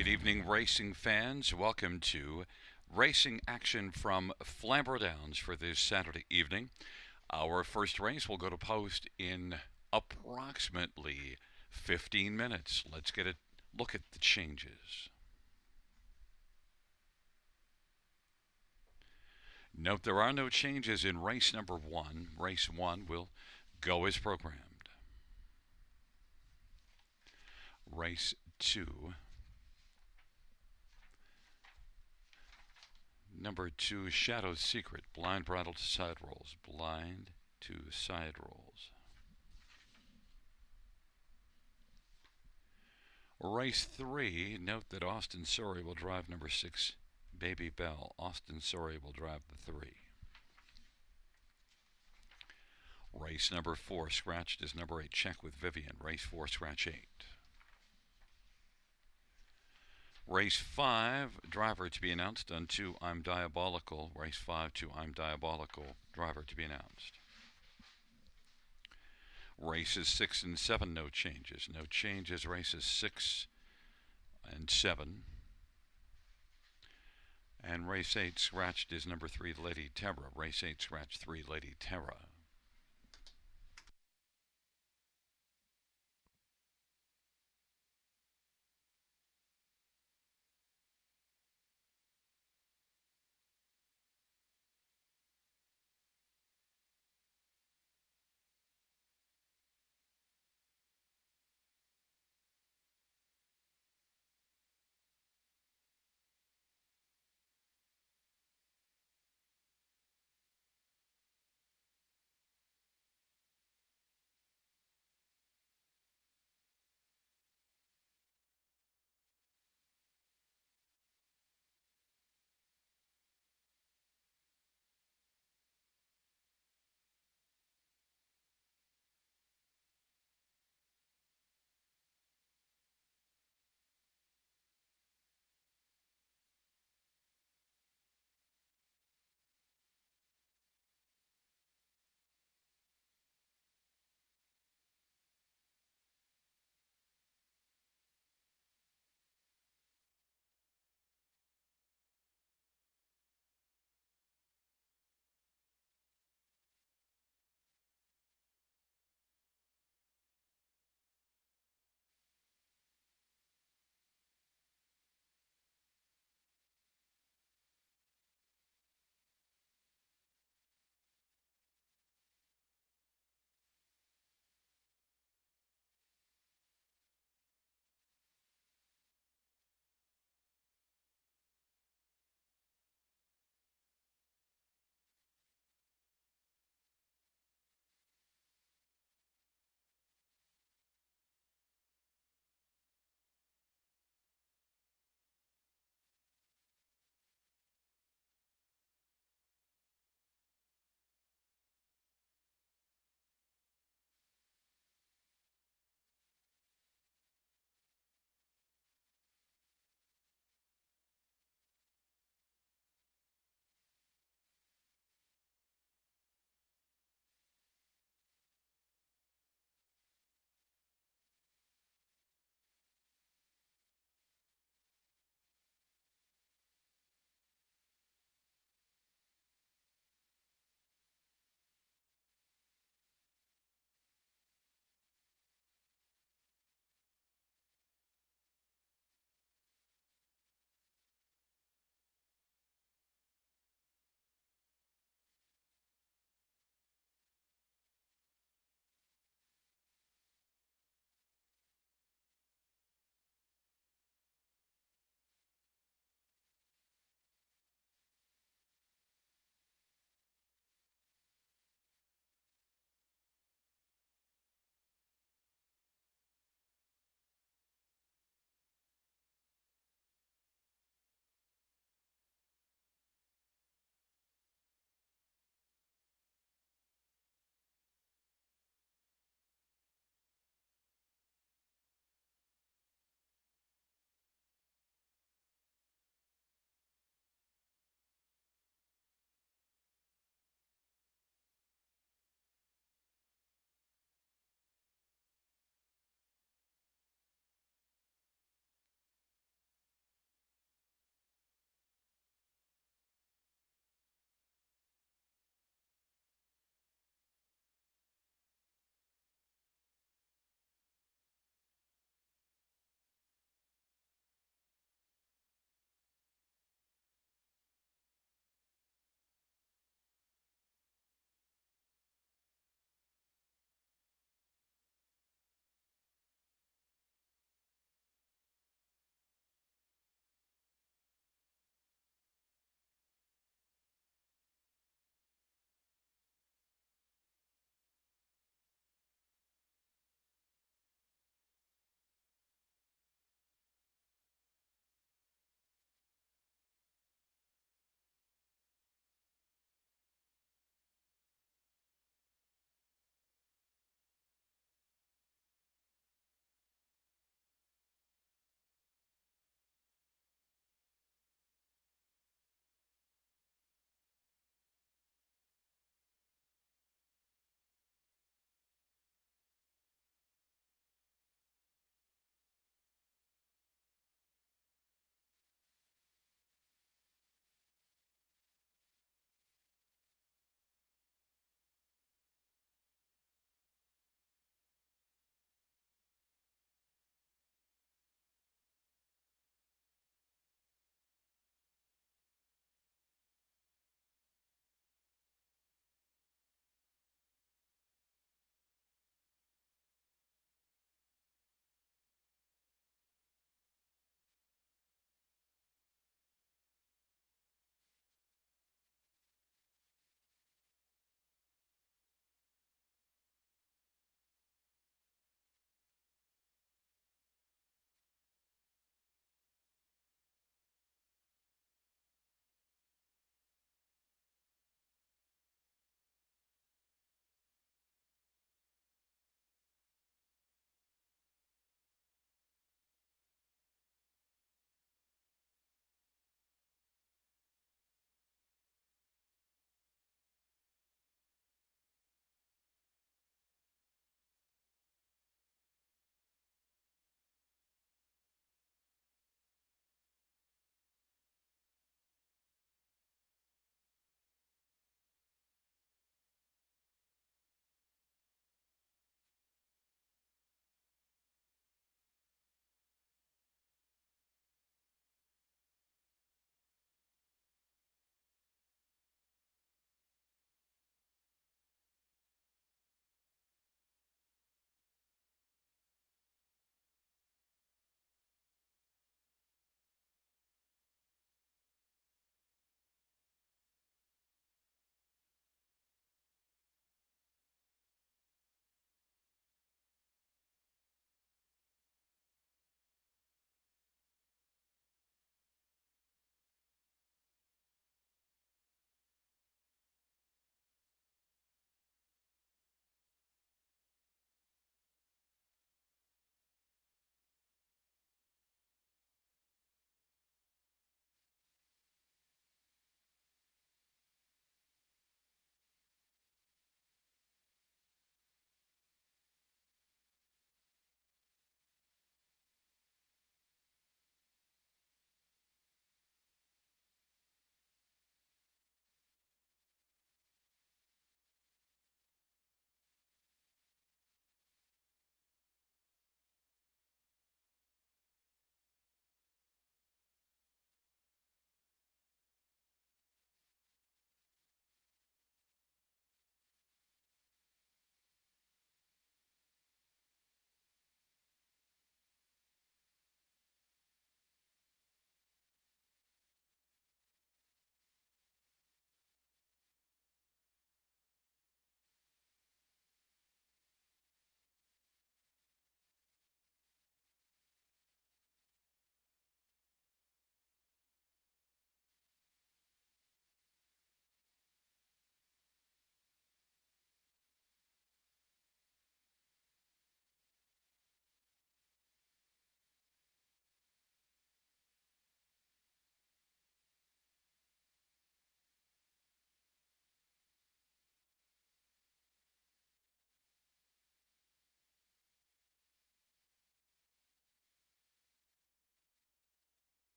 Good evening, racing fans. Welcome to racing action from Flamboro Downs for this Saturday evening. Our first race will go to post in approximately 15 minutes. Let's get a look at the changes. Note there are no changes in race number one. Race one will go as programmed. Race two. Number two, Shadow Secret. Blind bridle to side rolls. Blind to side rolls. Race three, note that Austin Surrey will drive number six, Baby Bell. Austin Surrey will drive the three. Race number four, scratched is number eight, Check with Vivian. Race four, scratch eight. Race five, driver to be announced on two, I'm Diabolical. Race five, two, I'm Diabolical, driver to be announced. Races six and seven, no changes. No changes. Races six and seven. And race 8 scratched is number 3, Lady Terra. Race 8 scratched 3, Lady Terra.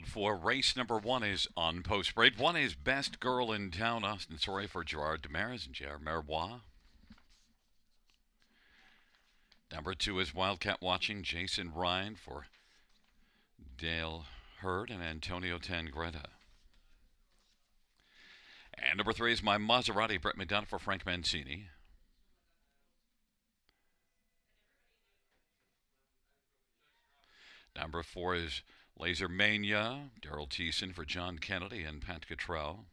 for race number one is on post break. One is Best Girl in Town, Austin Sorry for Gerard Demarais and J.R. Merbois. Number two is Wildcat Watching, Jason Ryan for Dale Hurd and Antonio Tangretta. And number three is My Maserati, Brett McDonough for Frank Mancini. Number four is Laser Mania, Daryl Thiessen for John Kennedy and Pat Cottrell.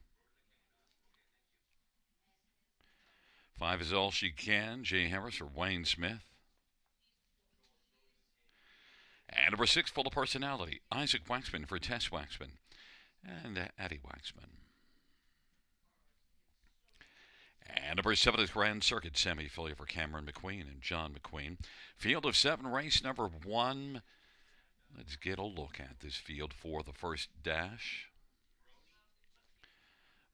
Five is All She Can, Jay Harris for Wayne Smith. And number six, Full of Personality, Isaac Waxman for Tess Waxman and Addie Waxman. And number seven is Grand Circuit, Sammy Fillier for Cameron McQueen and John McQueen. Field of seven, race number one. Let's get a look at this field for the first dash.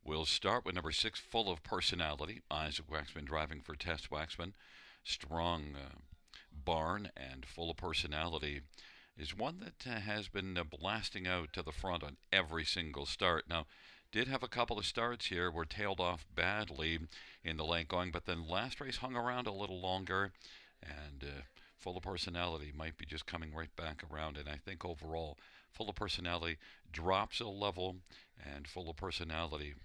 We'll start with number six, Full of Personality, Isaac Waxman driving for Tess Waxman. Strong barn and Full of Personality is one that has been blasting out to the front on every single start. Now, did have a couple of starts here, were tailed off badly in the late going, but then last race hung around a little longer, and Full of Personality might be just coming right back around. And I think overall, Full of Personality drops a level, and Full of Personality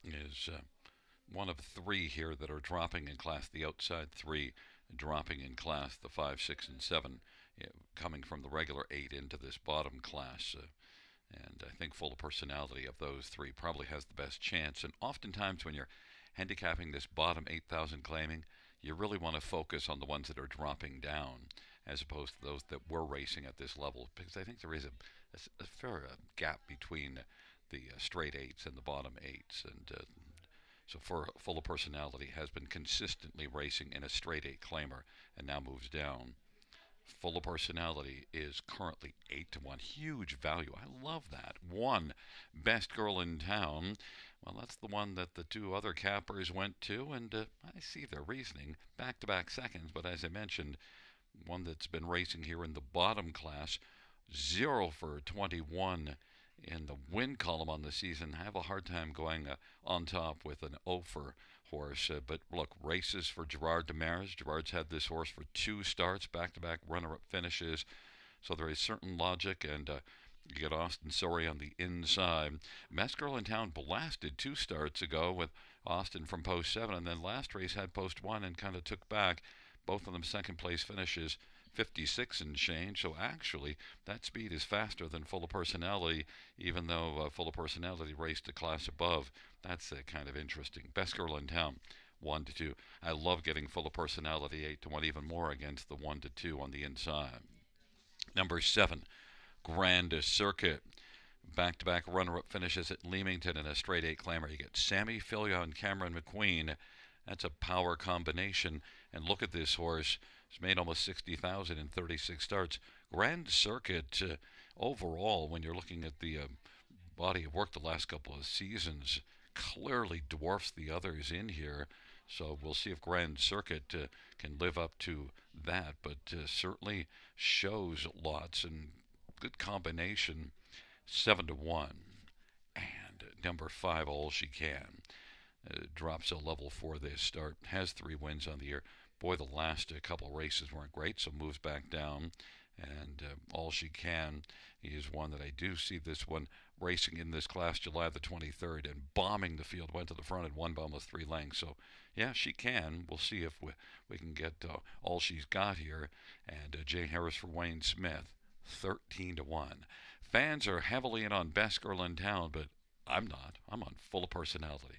is one of three here that are dropping in class. The outside three dropping in class, the 5, 6, and 7 coming from the regular 8 into this bottom class. And I think Full of Personality of those three probably has the best chance. And oftentimes when you're handicapping this bottom 8,000 claiming, you really want to focus on the ones that are dropping down as opposed to those that were racing at this level, because I think there is a fair gap between the straight 8s and the bottom 8s. And so for Full of Personality has been consistently racing in a straight 8 claimer and now moves down. Full of Personality is currently 8-1. Huge value. I love that. One, Best Girl in Town. Well, that's the one that the two other cappers went to, and I see their reasoning. Back-to-back seconds, but as I mentioned, one that's been racing here in the bottom class. 0 for 21 in the win column on the season. I have a hard time going on top with an 0 for horse. But look, races for Gerard Demarais. Gerard's had this horse for 2 starts, back-to-back runner-up finishes. So there is certain logic, and you get Austin Sorry on the inside. Best Girl in Town blasted 2 starts ago with Austin from post 7, and then last race had post 1 and kind of took back. Both of them second place finishes, 56 and change. So actually, that speed is faster than Full of Personality, even though Full of Personality raced a class above. That's kind of interesting. Best Girl in Town, 1-2. I love getting Full of Personality 8-1, even more against the 1-2 on the inside. Number 7, Grand Circuit. Back-to-back runner-up finishes at Leamington in a straight 8 claimer. You get Sammy Fillier and Cameron McQueen. That's a power combination. And look at this horse. He's made almost 60,000 in 36 starts. Grand Circuit, overall, when you're looking at the body of work the last couple of seasons, clearly dwarfs the others in here. So we'll see if Grand Circuit can live up to that. But certainly shows lots and good combination. 7-1. And number 5, All She Can. Drops a level for this start. Has 3 wins on the year. Boy, the last couple of races weren't great, so moves back down. And All She Can is one that I do see this one racing in this class July the 23rd and bombing the field. Went to the front and won by almost 3 lengths. So, yeah, she can. We'll see if we can get all she's got here. And Jay Harris for Wayne Smith, 13-1. Fans are heavily in on Best Girl in Town, but I'm not. I'm on Full of Personality.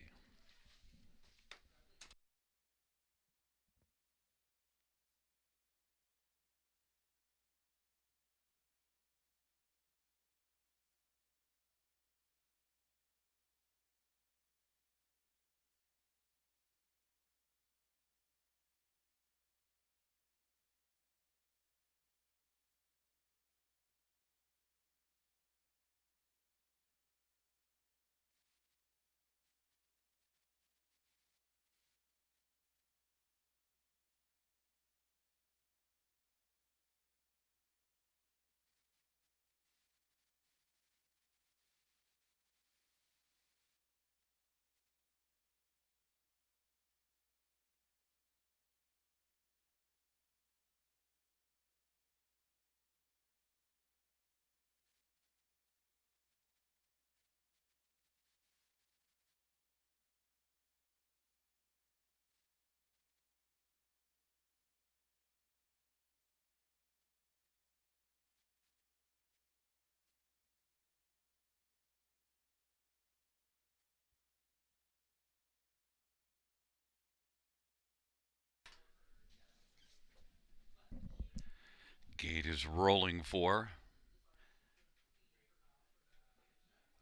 Gate is rolling for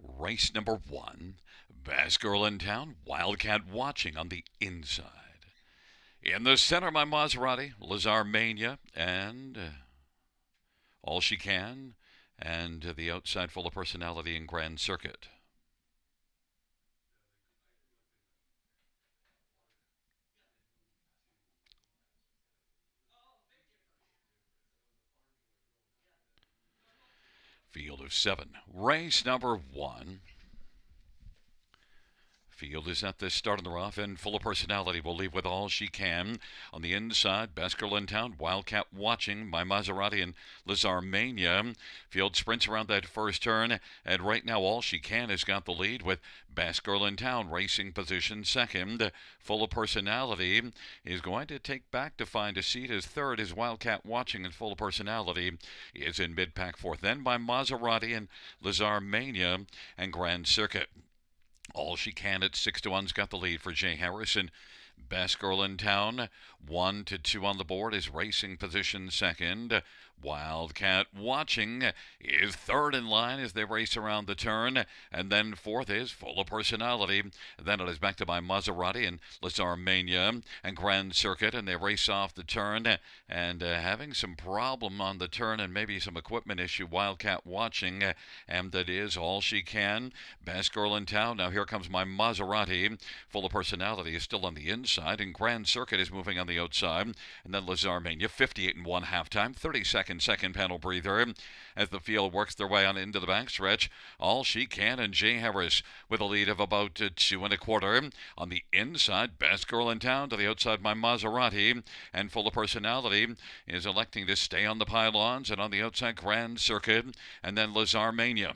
race number 1. Best Girl in Town, Wildcat Watching on the inside. In the center, my Maserati, Lazar Mania, and All She Can, and the outside Full of Personality and Grand Circuit. Field of 7. Race number 1. Field is at the start of the rough and Full of Personality will leave with All She Can. On the inside, Best Girl in Town, Wildcat Watching, My Maserati, and Lazar Mania. Field sprints around that first turn, and right now All She Can has got the lead with Best Girl in Town racing position second. Full of Personality is going to take back to find a seat as third as Wildcat Watching and Full of Personality is in mid-pack fourth. Then by Maserati and Lazar Mania and Grand Circuit. All She Can at 6-1's got the lead for Jay Harrison. Best Girl in Town, 1-2 on the board, is racing position second. Wildcat Watching is third in line as they race around the turn. And then fourth is Full of Personality. Then it is back to my Maserati and Lazar Mania and Grand Circuit, and they race off the turn. And having some problem on the turn and maybe some equipment issue, Wildcat Watching, and that is All She Can. Best Girl in Town. Now here comes my Maserati. Full of Personality is still on the inside, and Grand Circuit is moving on the outside. And then Lazar Mania, 58-1 halftime, 30-second second panel breather as the field works their way on into the backstretch. All She Can and Jay Harris with a lead of about 2 1/4. On the inside, Best Girl in Town. To the outside, my Maserati, and Full of Personality is electing to stay on the pylons, and on the outside, Grand Circuit, and then Lazar Mania.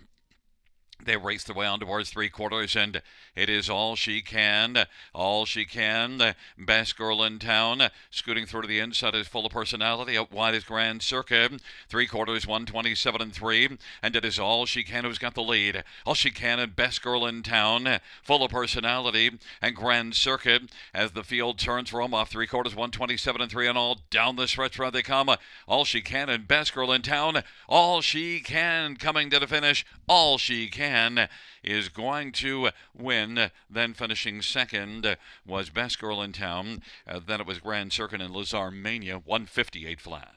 They race their way on towards 3/4, and it is All She Can. All She Can, Best Girl in Town. Scooting through to the inside is Full of Personality. Out wide is Grand Circuit. 3/4, 127-3. And it is All She Can who's got the lead. All She Can and Best Girl in Town. Full of Personality and Grand Circuit as the field turns for off 3/4, 127-3, and all down the stretch where they come. All She Can and Best Girl in Town. All She Can coming to the finish. All She Can is going to win. Then finishing second was Best Girl in Town. Then it was Grand Circuit and Lazar Mania, 158 flat.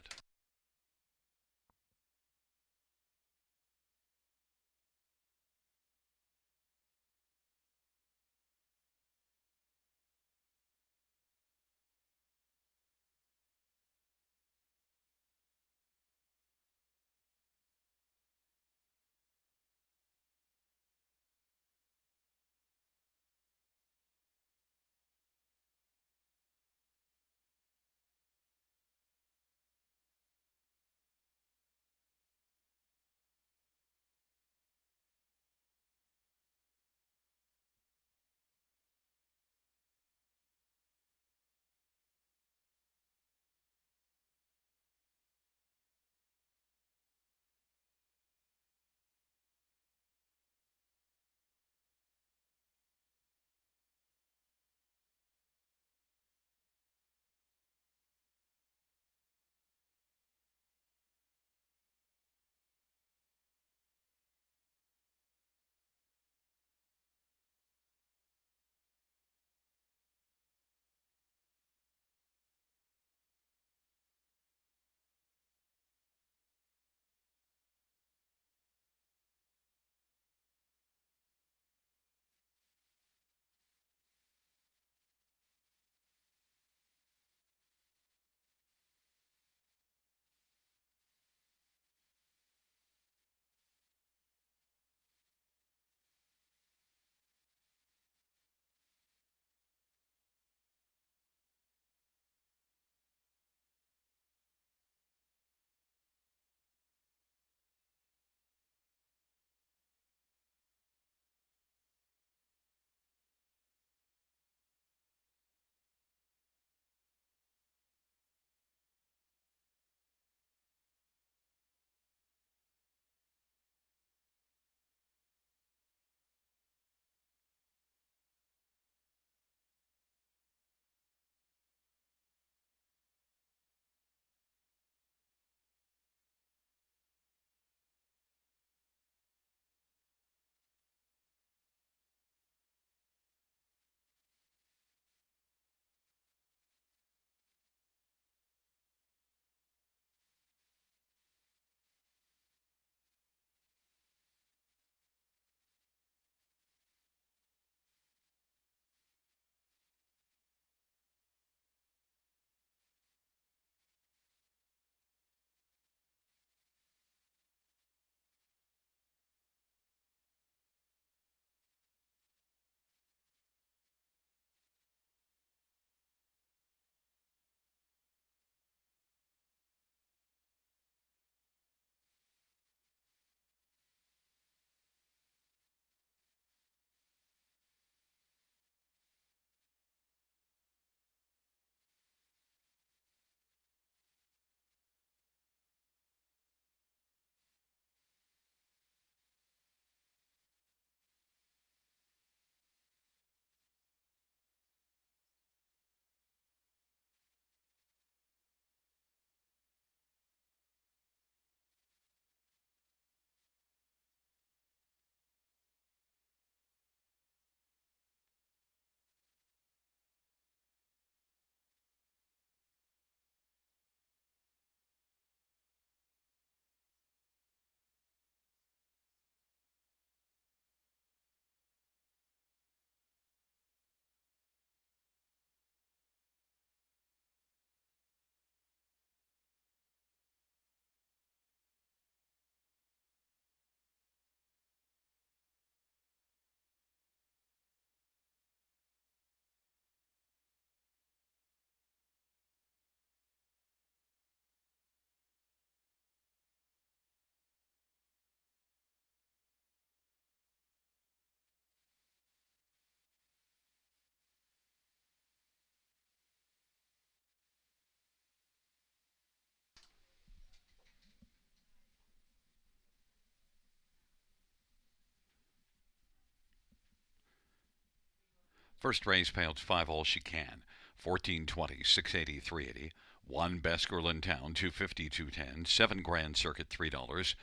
First race payouts 5 all she can. 1420, 680, 380. One best girl in town, 250, 210. 7 grand circuit, $3. $2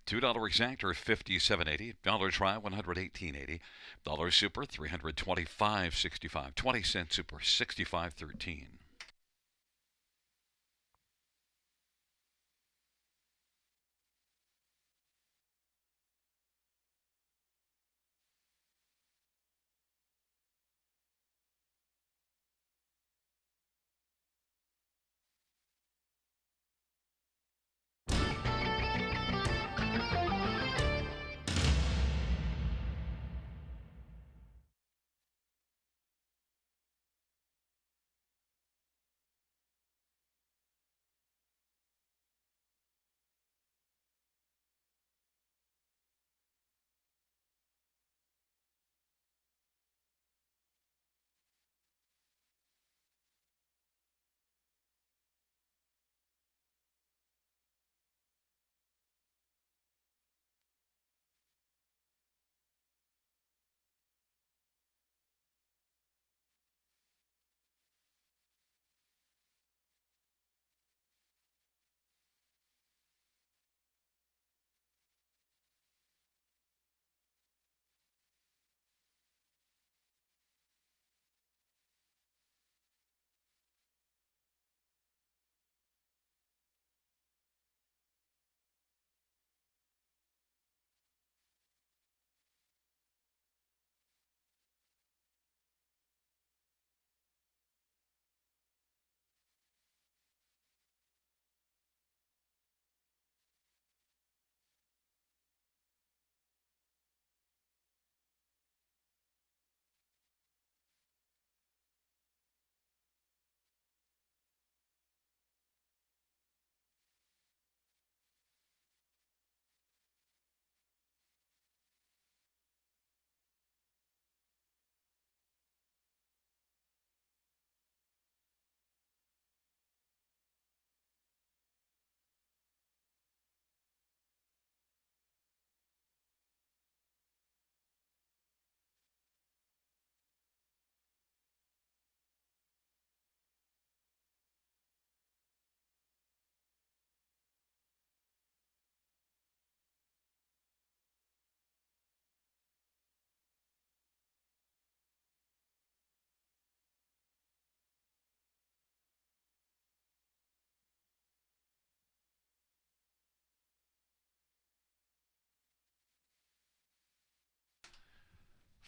exactor, 57.80. Dollar try, 118.80. Dollar super, 325.65. 20-cent super, 65.13.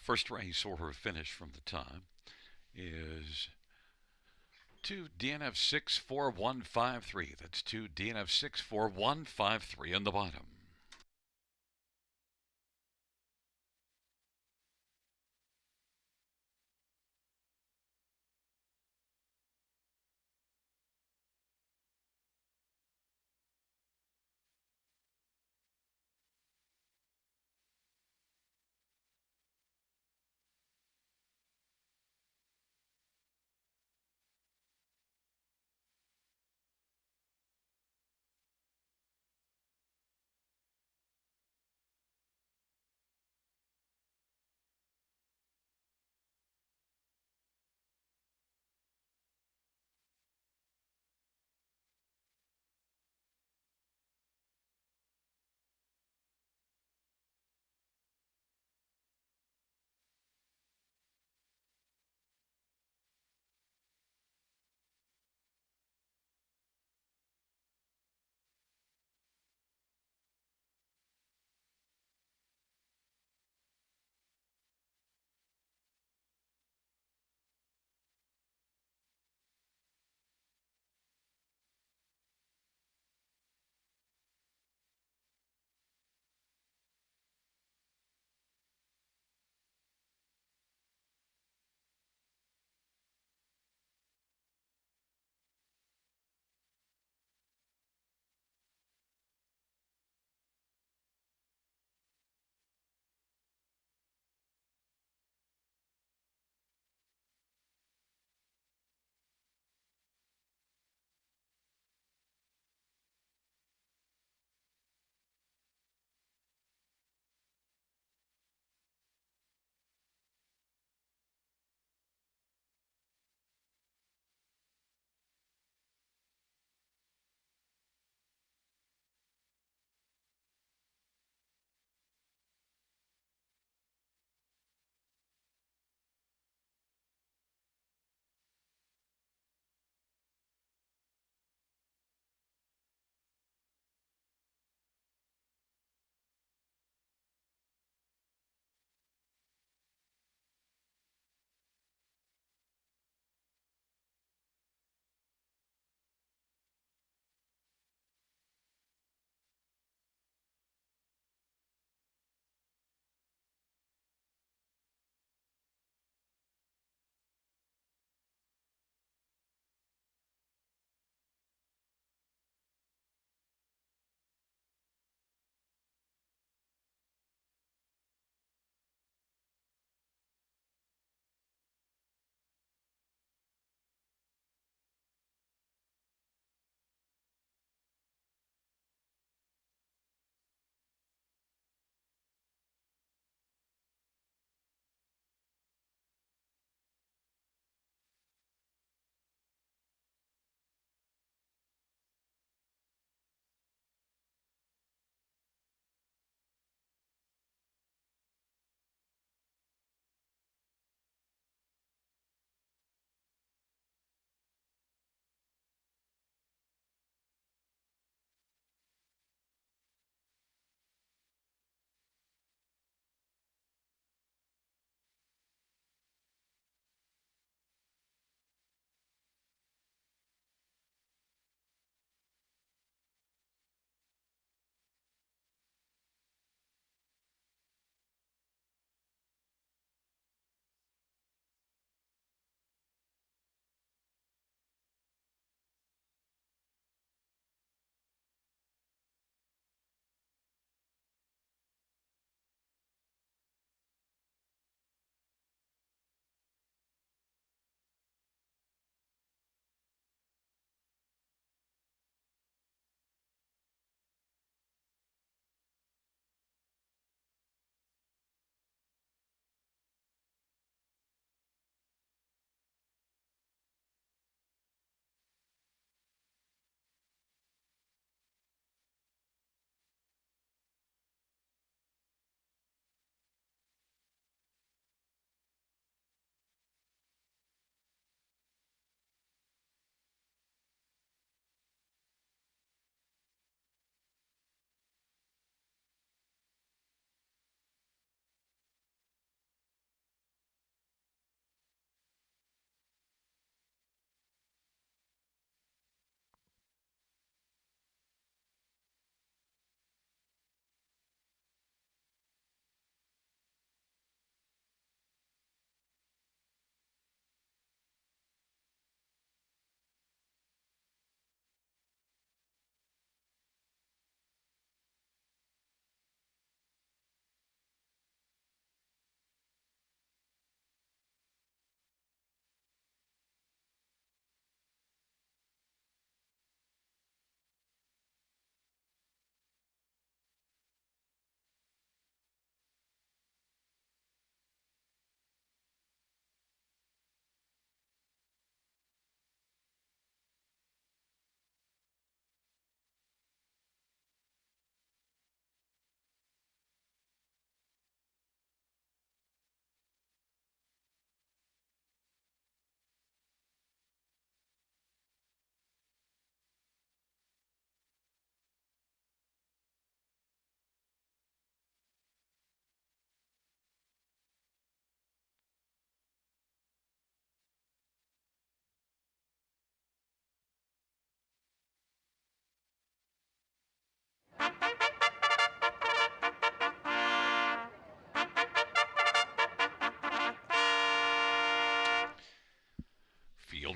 First race order of finish from the top is 2 DNF 64153. That's 2 DNF 64153 on the bottom.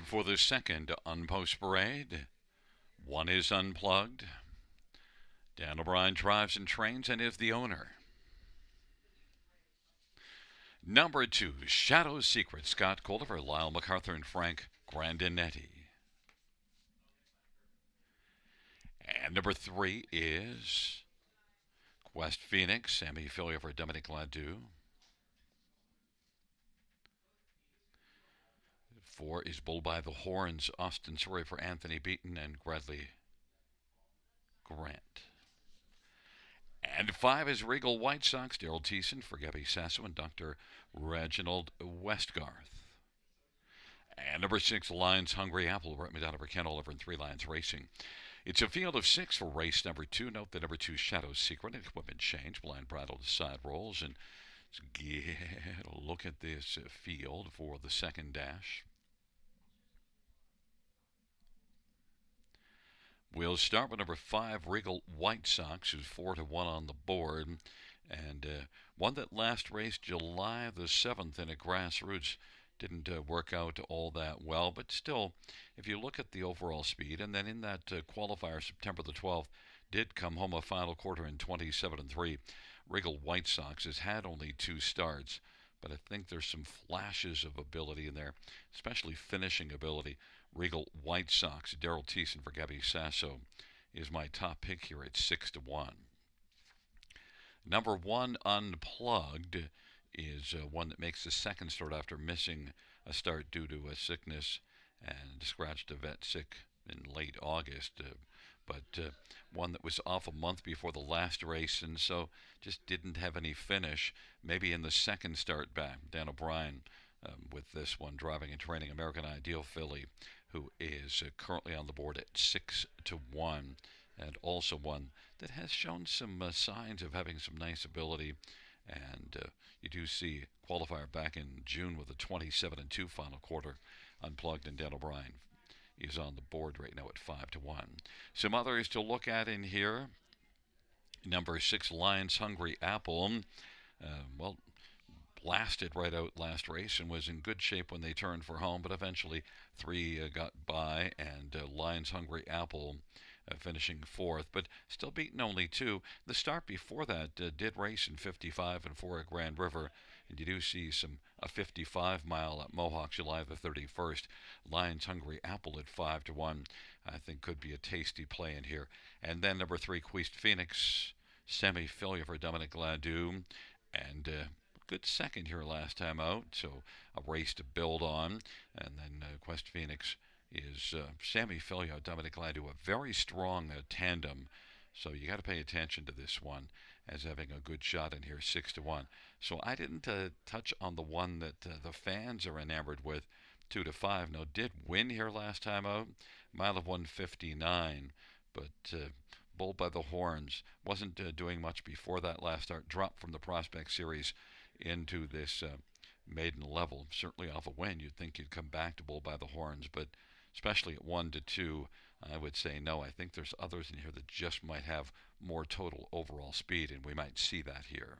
For the second unpost parade, one is unplugged. Dan O'Brien drives and trains and is the owner. Number 2, Shadow's Secret, Scott Colliver, Lyle MacArthur, and Frank Grandinetti. And number 3 is Quest Phoenix, Sammy Filio for Dominic Ladew. 4 is Bull by the Horns, Austin Surrey for Anthony Beaton and Bradley Grant. And 5 is Regal White Sox, Daryl Thiessen for Gabby Sasso and Dr. Reginald Westgarth. And number 6, Lions Hungry Apple, Brett McDonough for Ken Oliver and 3 Lions Racing. It's a field of 6 for race number 2. Note that number 2, Shadow's Secret, equipment change, blind bridle to side rolls. And let's get a look at this field for the second dash. We'll start with number 5, Regal White Sox, who's 4-1 on the board, and one that last raced July the 7th in a grassroots. Didn't work out all that well, but still, if you look at the overall speed, and then in that qualifier September the 12th, did come home a final quarter in 27-3. Regal White Sox has had only 2 starts, but I think there's some flashes of ability in there, especially finishing ability. Regal White Sox, Daryl Thiessen for Gabby Sasso is my top pick here at 6-1. Number 1, Unplugged, is one that makes the second start after missing a start due to a sickness and scratched a vet sick in late August. But one that was off a month before the last race, and so just didn't have any finish. Maybe in the second start back, Dan O'Brien with this one, driving and training American Ideal filly, who is currently on the board at 6-1, and also one that has shown some signs of having some nice ability. And you do see qualifier back in June with a 27-2 final quarter. Unplugged, and Dan O'Brien is on the board right now at 5-1. Some others to look at in here. Number 6, Lions Hungry Apple. Well, blasted right out last race and was in good shape when they turned for home, but eventually 3 got by, and Lions Hungry Apple finishing 4th, but still beating only 2. The start before that did race in 55 and 4 at Grand River, and you do see a 55 mile at Mohawk July the 31st. Lions Hungry Apple at 5-1, I think could be a tasty play in here. And then number 3, Quest Phoenix, Semi Filio for Dominic Ladew, and good second here last time out, so a race to build on. And then Quest Phoenix is Sammy Filio, Dominic Ladew, a very strong tandem. So you got to pay attention to this one as having a good shot in here, 6-1. So I didn't touch on the one that the fans are enamored with, 2-5. Now, did win here last time out, mile of 159, but Bull by the Horns wasn't doing much before that last start. Dropped from the Prospect Series into this maiden level. Certainly off a win, you'd think you'd come back to Bull by the Horns, but especially at 1-2, I would say no. I think there's others in here that just might have more total overall speed, and we might see that here.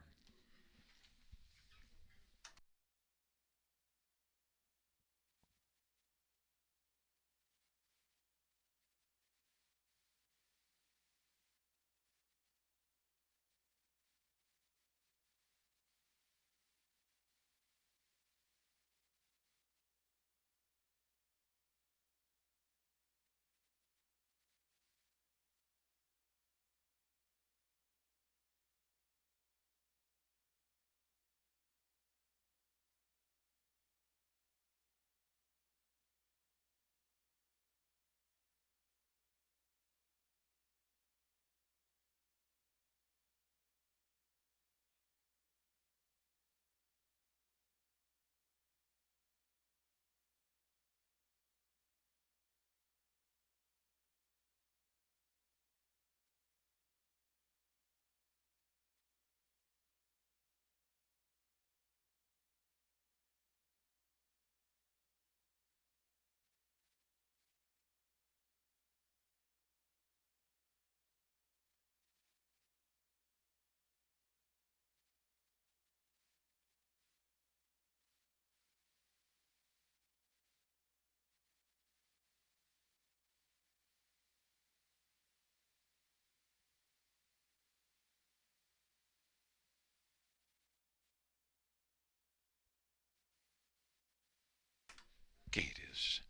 Gate is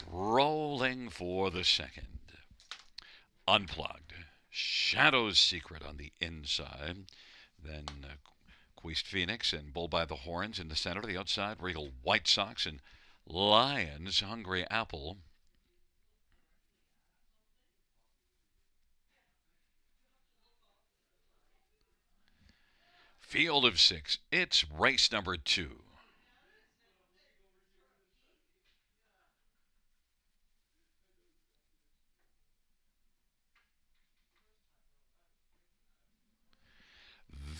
rolling for the second. Unplugged. Shadow's Secret on the inside. Then Queast Phoenix and Bull by the Horns in the center. The outside, Regal White Sox and Lions Hungry Apple. Field of six. It's race number 2.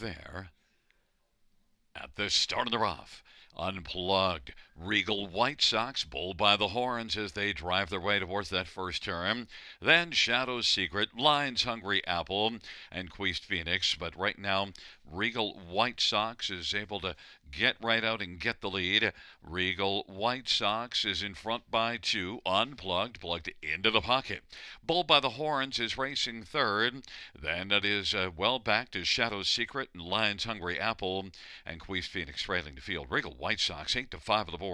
There at the start of the rough. Unplugged. Regal White Sox, Bull by the Horns as they drive their way towards that first turn. Then Shadow's Secret, Lions Hungry Apple, and Queast Phoenix. But right now, Regal White Sox is able to get right out and get the lead. Regal White Sox is in front by 2. Unplugged, plugged into the pocket. Bull by the Horns is racing third. Then it is well back to Shadow's Secret and Lions Hungry Apple, and Queast Phoenix trailing the field. Regal White Sox 8-5 of the board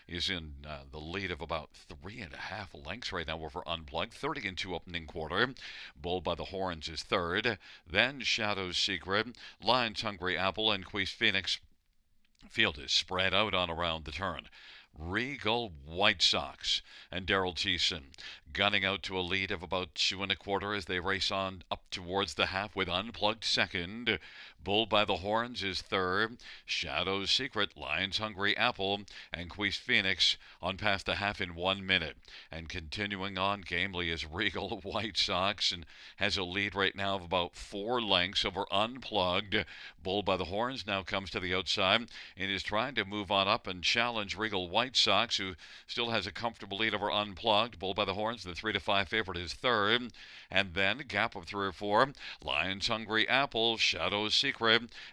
is in the lead of about 3.5 lengths right now over Unplugged. 30-2 opening quarter. Bull by the Horns is third. Then Shadow's Secret, Lions Hungry Apple, and Queast Phoenix. Field is spread out on around the turn. Regal White Sox and Daryl Thiessen gunning out to a lead of about 2.25 as they race on up towards the half with Unplugged second. Bull by the Horns is third. Shadow's Secret, Lions Hungry Apple, and Queast Phoenix on past the half in 1 minute. And continuing on gamely is Regal White Sox and has a lead right now of about 4 lengths over Unplugged. Bull by the Horns now comes to the outside and is trying to move on up and challenge Regal White Sox, who still has a comfortable lead over Unplugged. Bull by the Horns, the 3-5 favorite, is third. And then a gap of 3 or 4. Lions Hungry Apple, Shadow's Secret,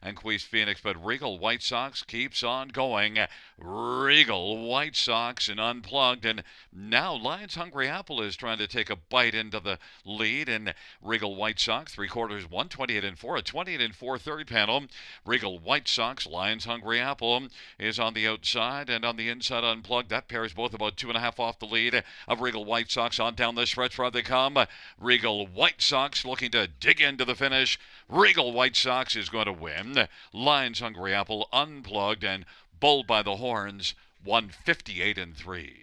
and Queast Phoenix. But Regal White Sox keeps on going. Regal White Sox and Unplugged. And now Lions Hungry Apple is trying to take a bite into the lead. And Regal White Sox, 3/4, 128-4, a 28-4 third panel. Regal White Sox, Lions Hungry Apple is on the outside, and on the inside Unplugged. That pair is both about 2.5 off the lead of Regal White Sox. On down the stretch where they come. Regal White Sox looking to dig into the finish. Regal White Sox is going to win. Lions Hungry Apple, Unplugged, and Bull by the Horns, 158-3.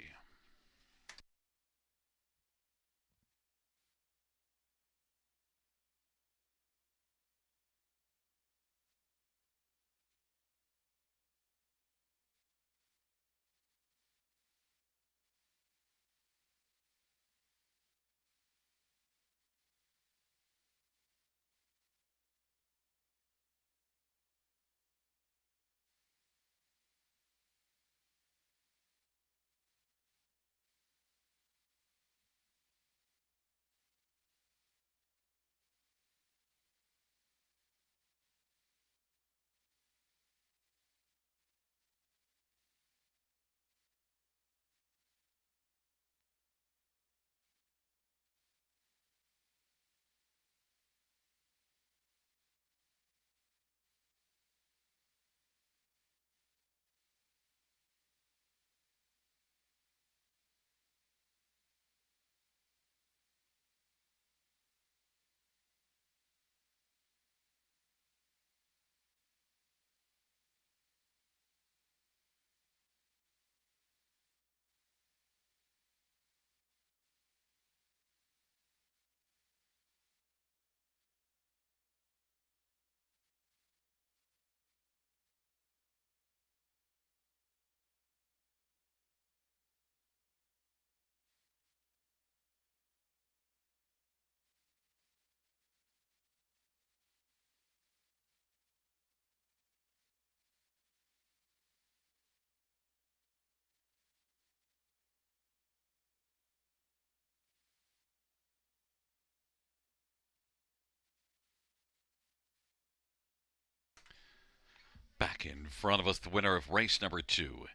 Back in front of us, the winner of race number 2.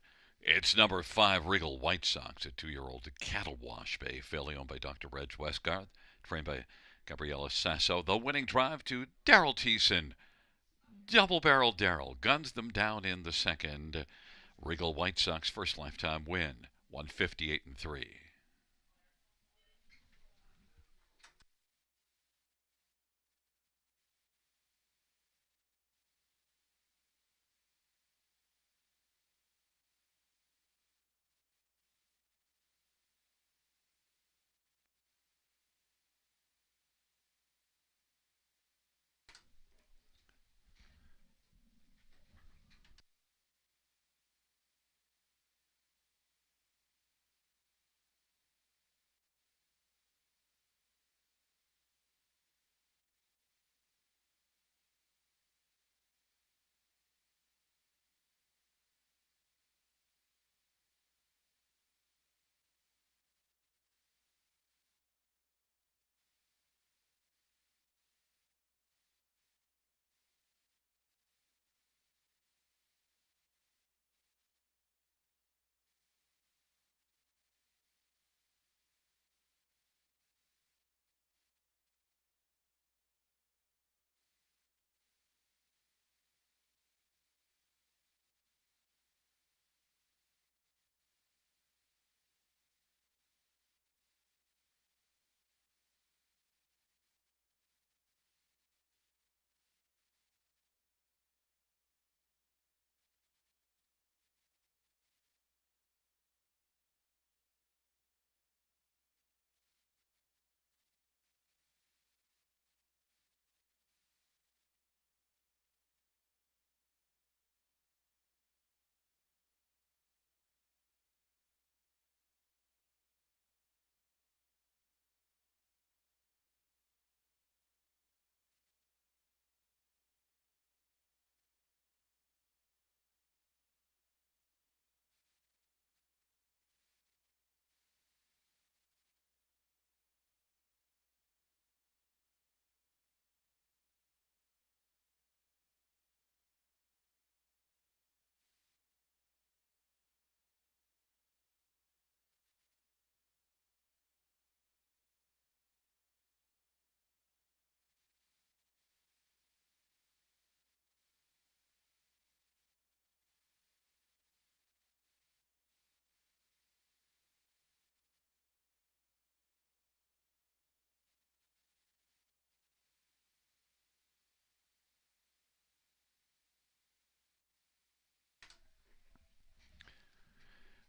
It's number 5, Regal White Sox, a 2-year-old cattle wash bay, filly owned by Dr. Reg Westgarth, trained by Gabriela Sasso. The winning drive to Daryl Thiessen. Double barrel Daryl guns them down in the second. Regal White Sox first lifetime win. 158 and 3.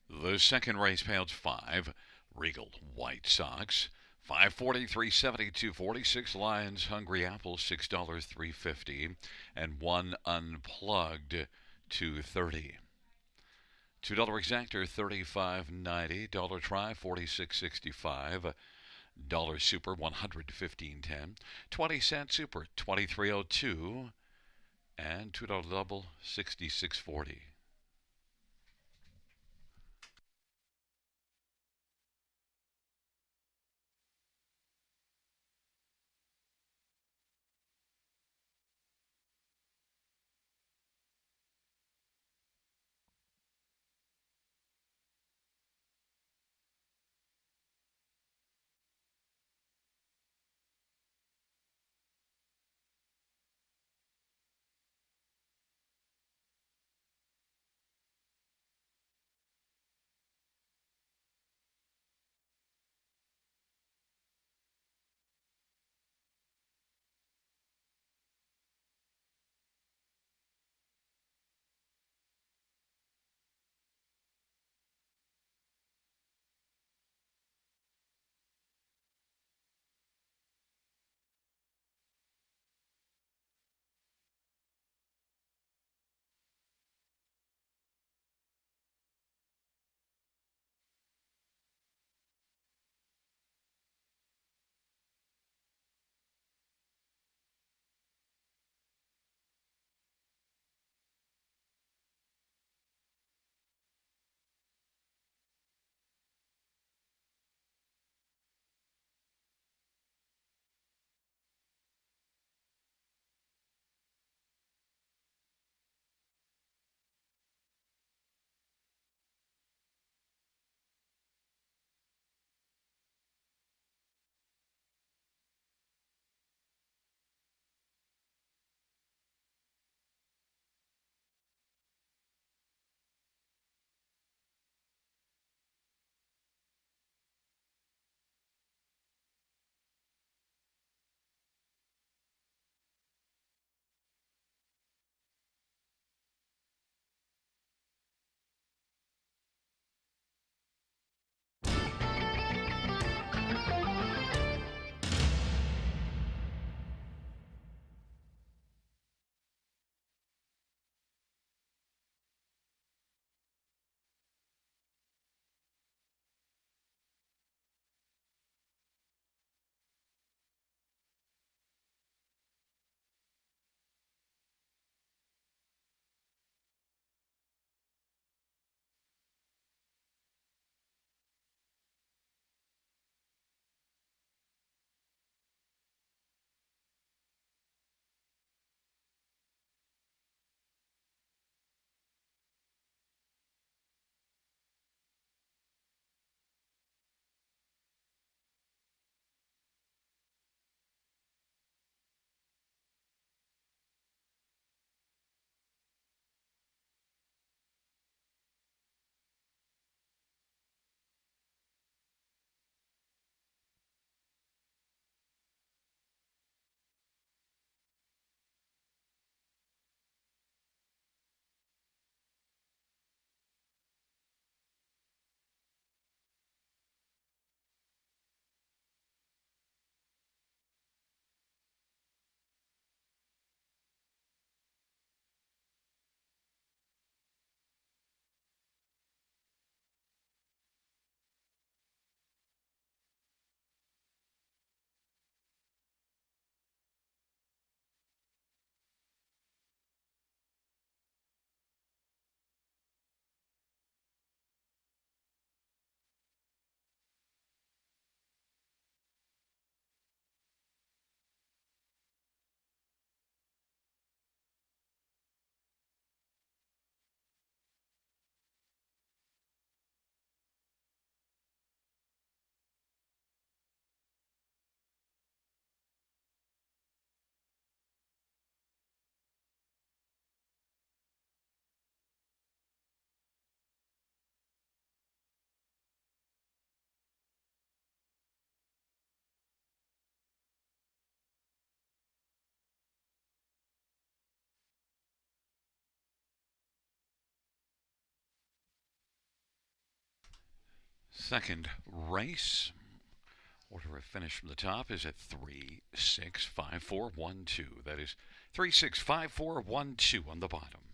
The second race, page 5, Regal White Sox. 543 72 46 Lions Hungry Apple $6 350 and one unplugged 230. $2 exactor 35.90, dollar try 46.65, dollar super 115.10, 20-cent super 23.02, and $2 double 66.40. Second race. Order of finish from the top is at 365412. That is 365412 on the bottom.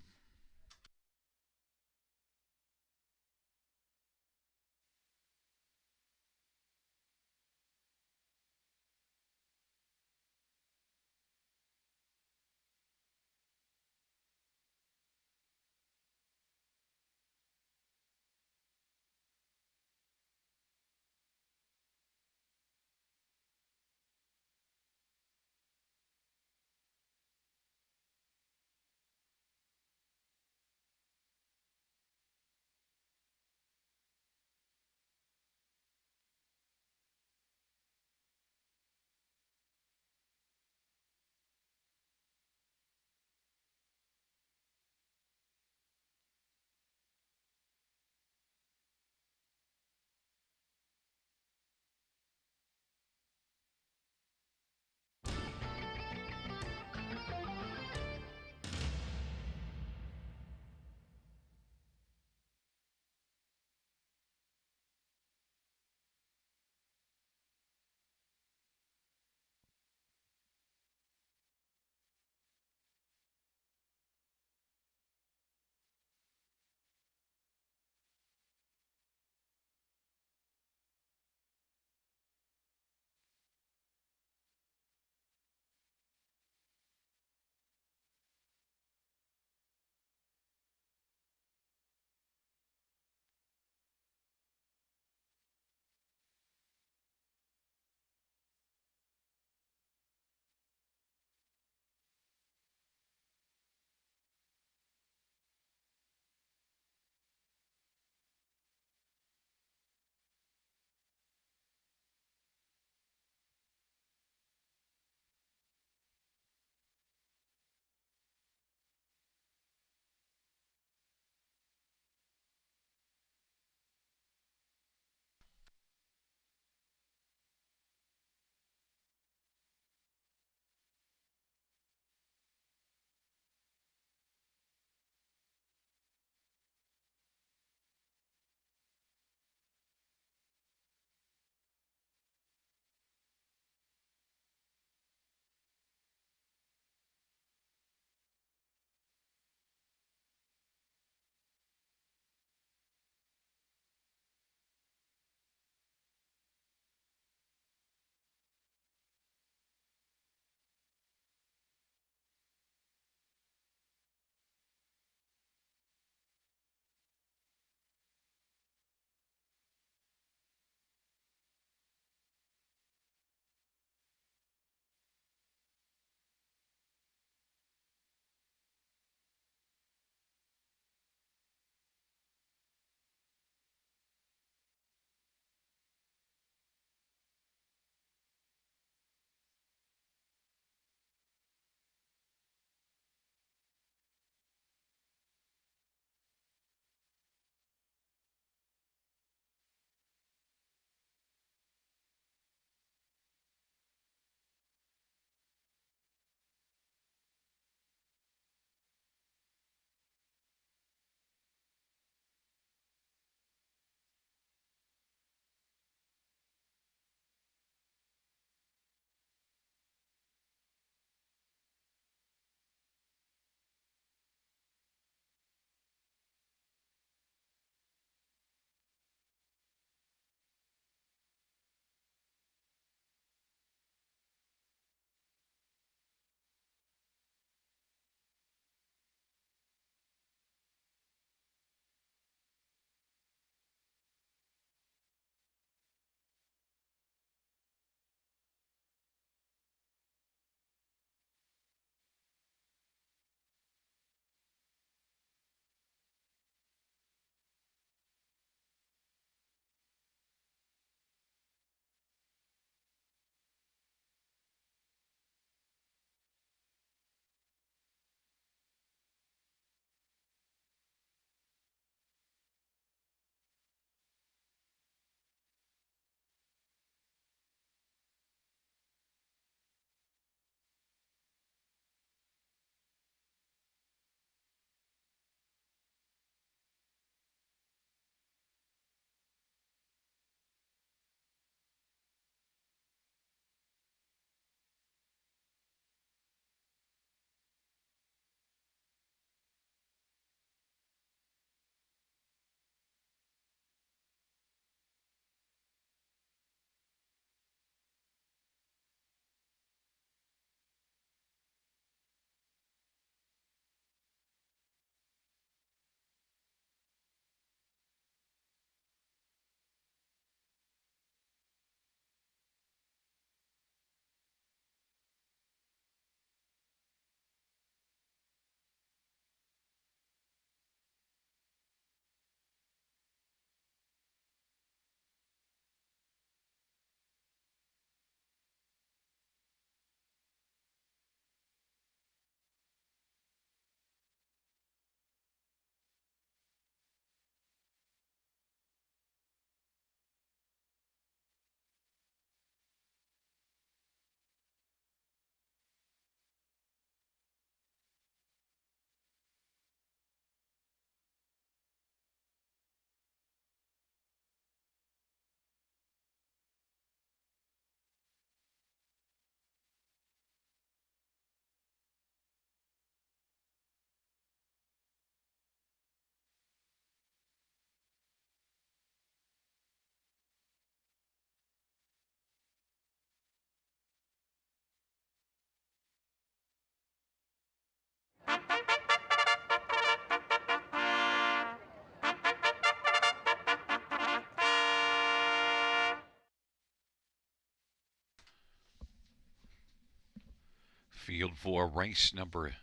Field 4, race number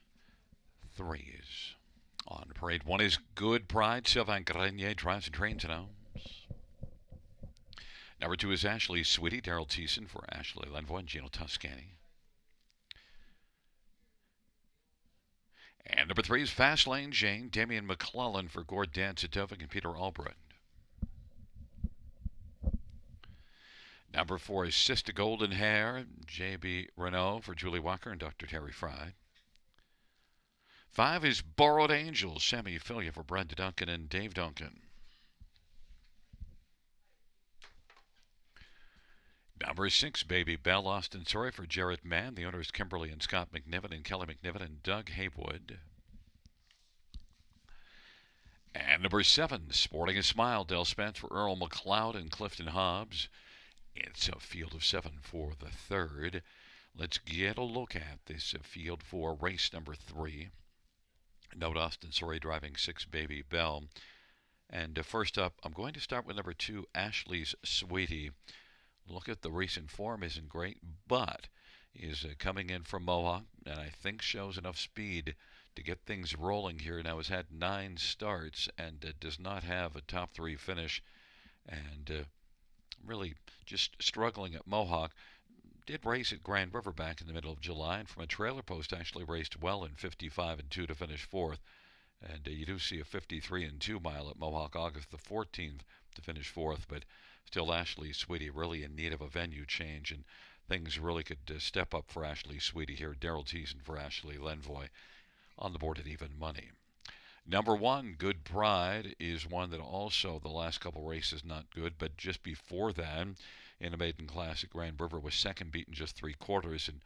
3 is on parade. 1 is Good Pride. Sylvain Grenier drives and trains and owns. Number 2 is Ashley Sweetie. Daryl Thiessen for Ashley Lenvoy and Gino Toscani. And number 3 is Fast Lane Jane. Damian McClellan for Gord Danzatovic and Peter Albrecht. Number 4 is Sister Golden Hair. J.B. Renault for Julie Walker and Dr. Terry Fry. 5 is Borrowed Angels. Sammy Filia for Brad Duncan and Dave Duncan. Number 6, Baby Belle Austin Sorry for Jarrett Mann. The owners Kimberly and Scott McNiven and Kelly McNiven and Doug Haywood. And number 7, Sporting a Smile. Del Spence for Earl McLeod and Clifton Hobbs. It's a field of 7 for the third. Let's get a look at this field for race number 3. Note Austin Sorry driving 6, Baby Belle. And first up, I'm going to start with number 2, Ashley's Sweetie. Look at the recent form, isn't great, but is coming in from Mohawk, and I think shows enough speed to get things rolling here. Now has had 9 starts and does not have a top 3 finish, and really just struggling at Mohawk. Did race at Grand River back in the middle of July, and from a trailer post actually raced well in 55 and 2 to finish 4th. And you do see a 53 and 2 mile at Mohawk August the 14th to finish 4th, but still Ashley Sweetie really in need of a venue change, and things really could step up for Ashley Sweetie here. Daryl Thiessen for Ashley Lenvoy on the board at even money. Number 1, Good Pride, is one that also the last couple races not good, but just before that, in a maiden class at Grand River, was second, beaten just 3/4 and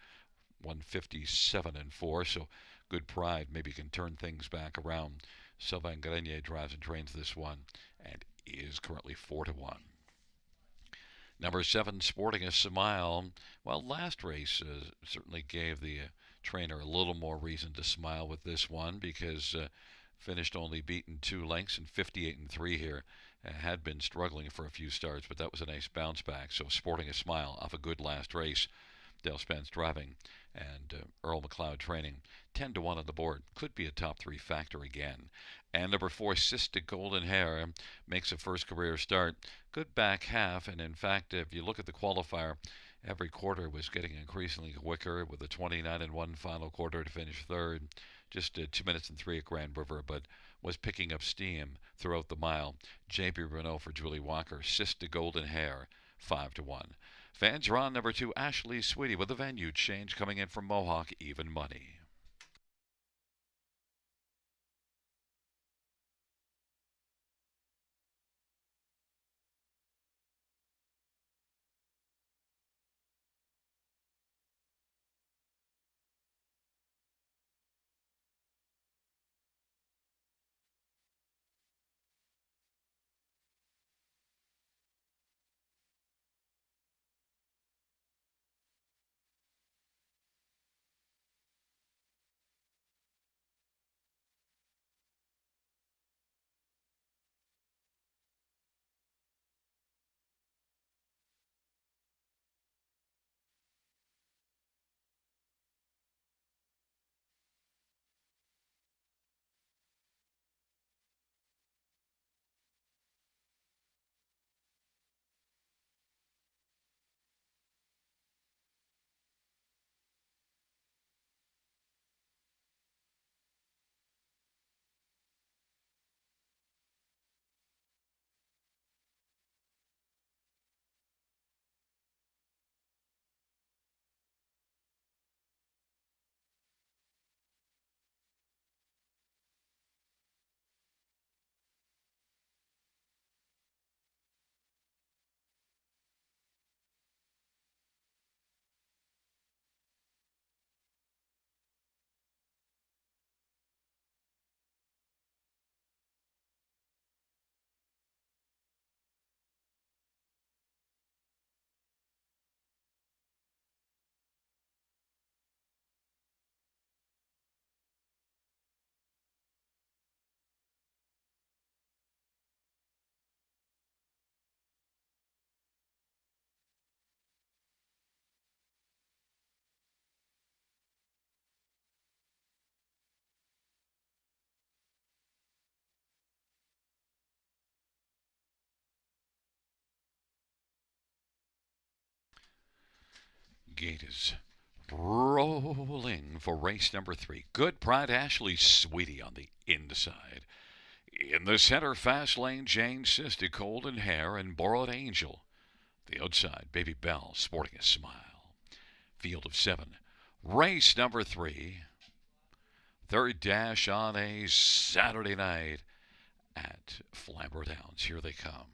157 and 4. So Good Pride maybe can turn things back around. Sylvain Grenier drives and trains this one and is currently 4-1. Number 7, Sporting a Smile. Well, last race certainly gave the trainer a little more reason to smile with this one, because finished only beaten 2 lengths and 58 and 3 here. Had been struggling for a few starts, but that was a nice bounce back. So Sporting a Smile off a good last race. Dale Spence driving and Earl McLeod training. 10-1 on the board. Could be a top 3 factor again. And number 4, Sister Golden Hair, makes a first career start. Good back half, and in fact, if you look at the qualifier, every quarter was getting increasingly quicker, with a 29 and 1 final quarter to finish 3rd. Just 2 minutes and 3 at Grand River, but was picking up steam throughout the mile. J.B. Renault for Julie Walker. Sister Golden Hair, 5-1. Fans are on number 2, Ashley Sweetie, with a venue change coming in from Mohawk, even money. gate is rolling for race number 3. Good Pride Ashley Sweetie on the inside. In the center, Fast Lane Jane, Sister Golden Hair, and Borrowed Angel. The outside, Baby Bell sporting a smile. Field of 7. Race number 3. Third dash on a Saturday night at Flamboro Downs. Here they come.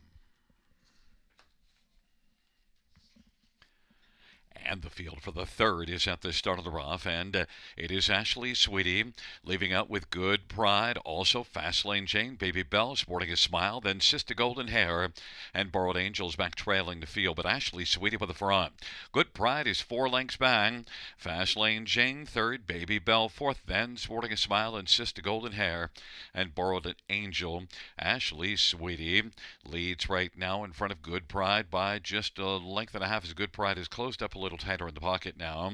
And the field for the third is at the start of the rough, and it is Ashley Sweetie leaving out with Good Pride. Also, Fast Lane Jane, Baby Bell sporting a smile. Then Sister Golden Hair and Borrowed Angels back trailing the field, but Ashley Sweetie with the front. Good Pride is 4 lengths back. Fast Lane Jane third, Baby Bell fourth, then sporting a smile and Sister Golden Hair and Borrowed Angel. Ashley Sweetie leads right now in front of Good Pride by just a length and a half as Good Pride is closed up a little tighter in the pocket now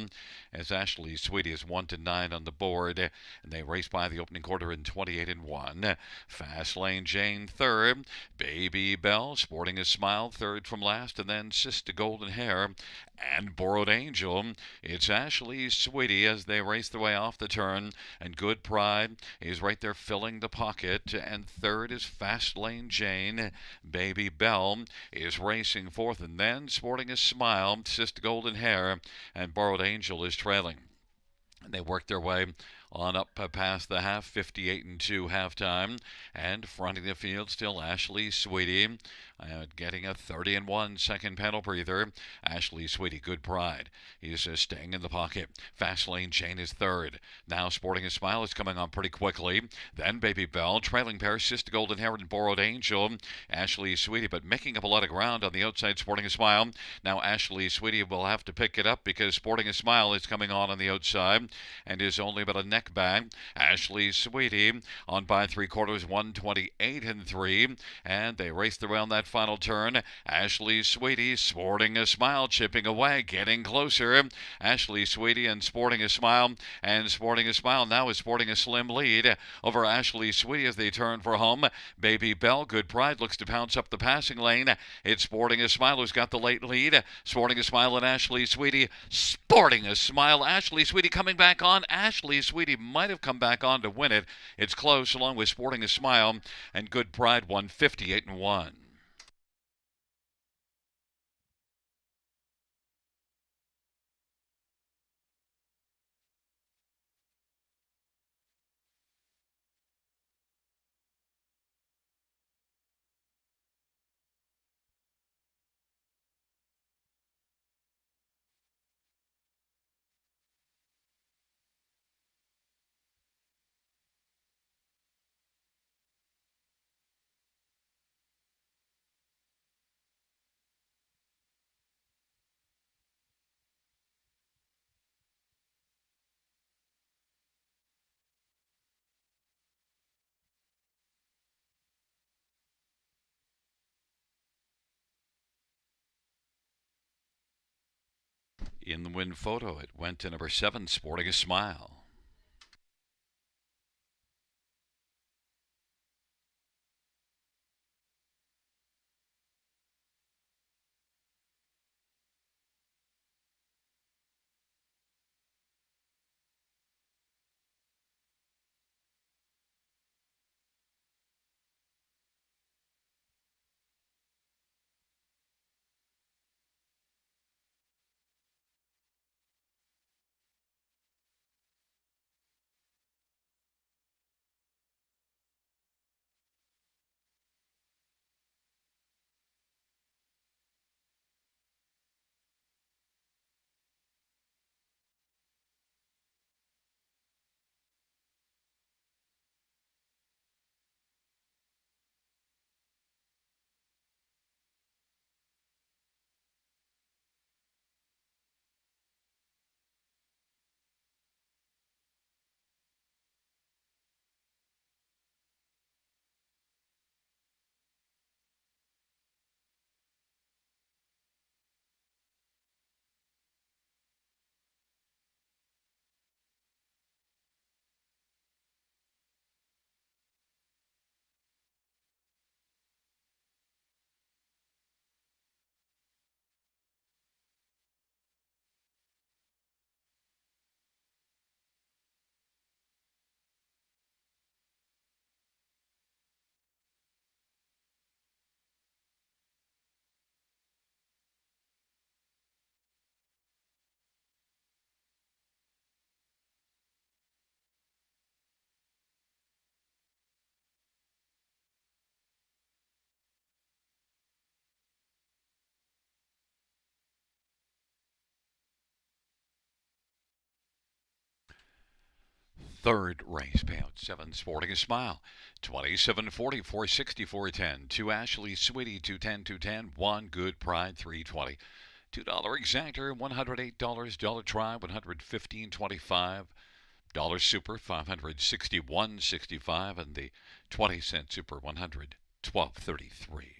as Ashley Sweetie is 1-9 on the board, and they race by the opening quarter in 28-1. Fast Lane Jane third, Baby Bell sporting a smile third from last, and then Sister Golden Hair and Borrowed Angel. It's Ashley Sweetie as they race their way off the turn, and Good Pride is right there filling the pocket, and third is Fast Lane Jane. Baby Bell is racing fourth, and then sporting a smile, Sister Golden Hair, and Borrowed Angel is trailing. And they work their way on up past the half, 58-2 halftime, and fronting the field still Ashley Sweetie, getting a 30-1 second pedal breather. Ashley Sweetie, Good Pride, is staying in the pocket. Fast Lane Jane is third. Now Sporting a Smile is coming on pretty quickly. Then Baby Bell, trailing pair, Sister Golden Hair and Borrowed Angel. Ashley Sweetie, but making up a lot of ground on the outside, Sporting a Smile. Now Ashley Sweetie will have to pick it up because Sporting a Smile is coming on the outside and is only about a neck back. Ashley Sweetie on by 3/4, 128-3, and they raced around that final turn. Ashley Sweetie, Sporting a Smile, chipping away, getting closer. Ashley Sweetie and Sporting a Smile, and Sporting a Smile now is sporting a slim lead over Ashley Sweetie as they turn for home. Baby Bell, Good Pride, looks to pounce up the passing lane. It's Sporting a Smile who's got the late lead. Sporting a Smile and Ashley Sweetie. Sporting a Smile. Ashley Sweetie coming back on. Ashley Sweetie might have come back on to win it. It's close, along with Sporting a Smile, and Good Pride won 58-1. In the win photo, it went to number 7, Sporting a Smile. Third race payout 7 Sporting a Smile 2740 460 410 2 Ashley Sweetie 210 210 1 Good Pride 320 $2 exactor $108 dollar try 115.25 dollar super 561.65 and the 20-cent super 112.33.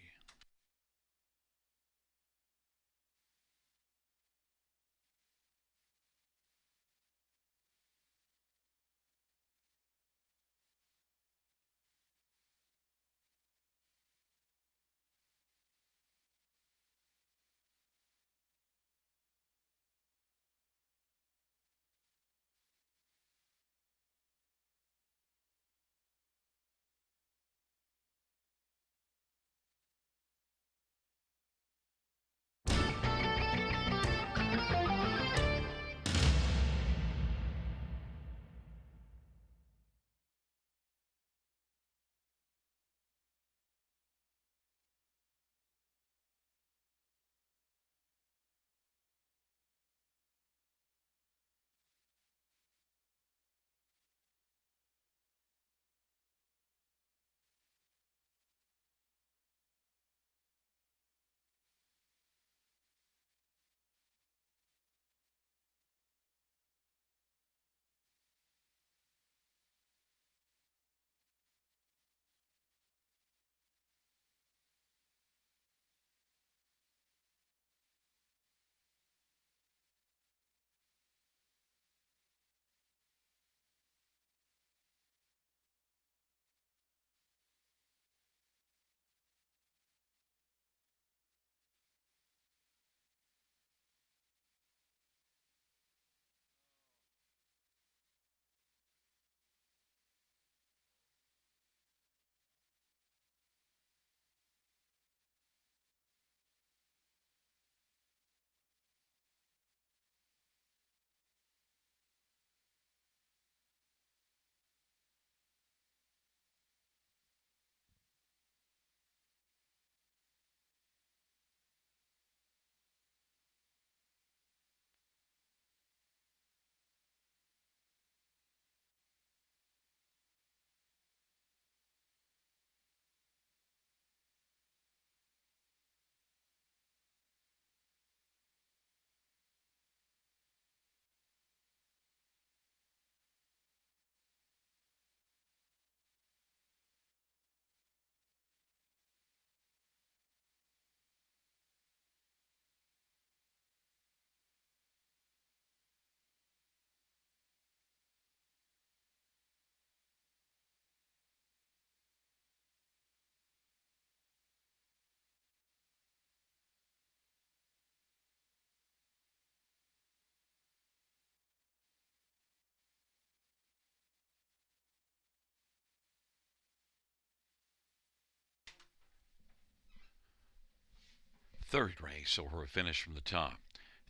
Third race over a finish from the top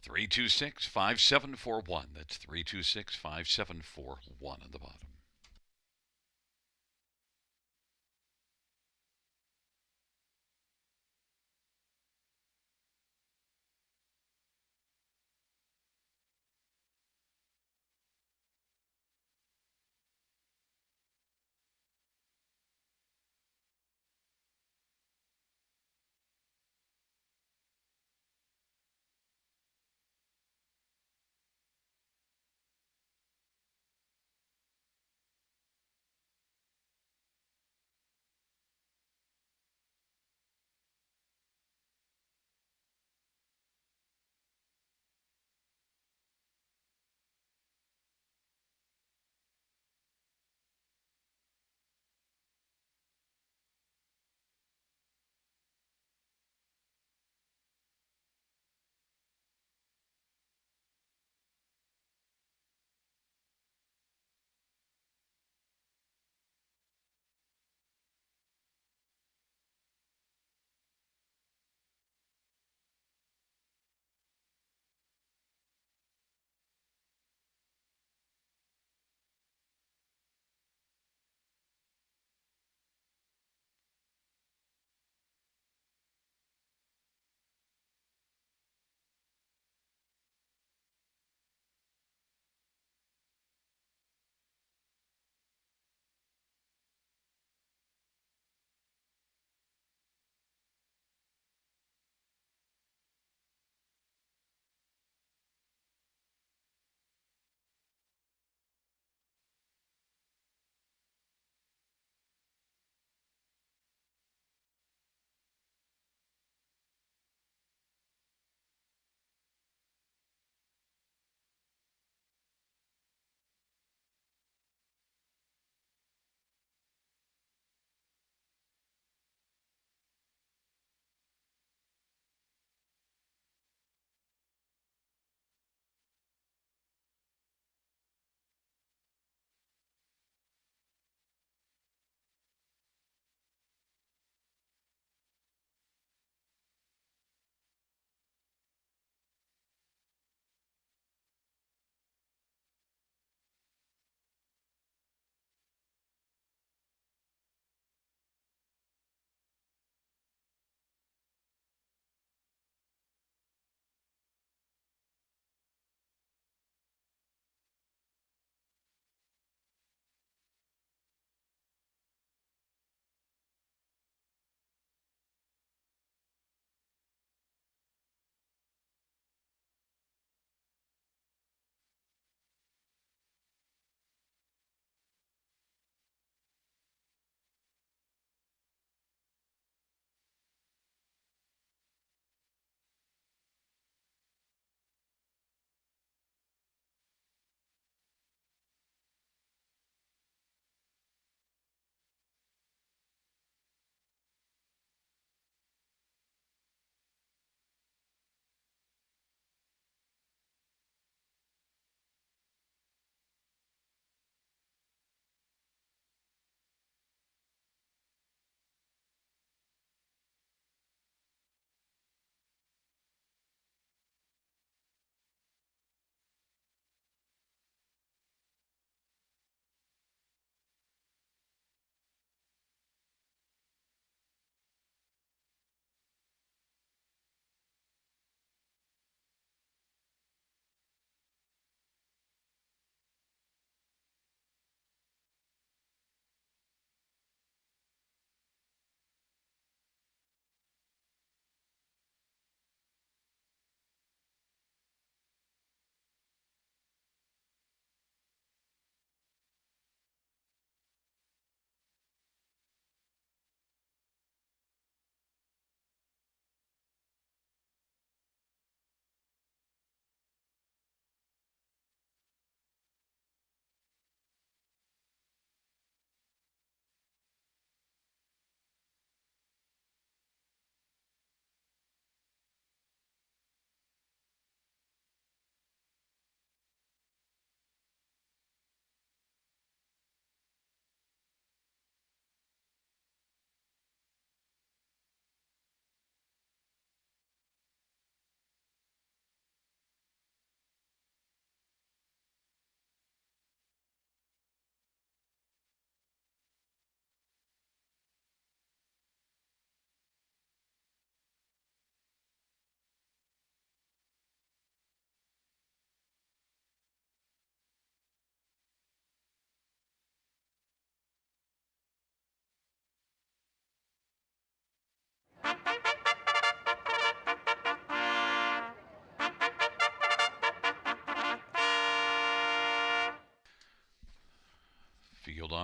326 5741. That's 326 5741 on the bottom.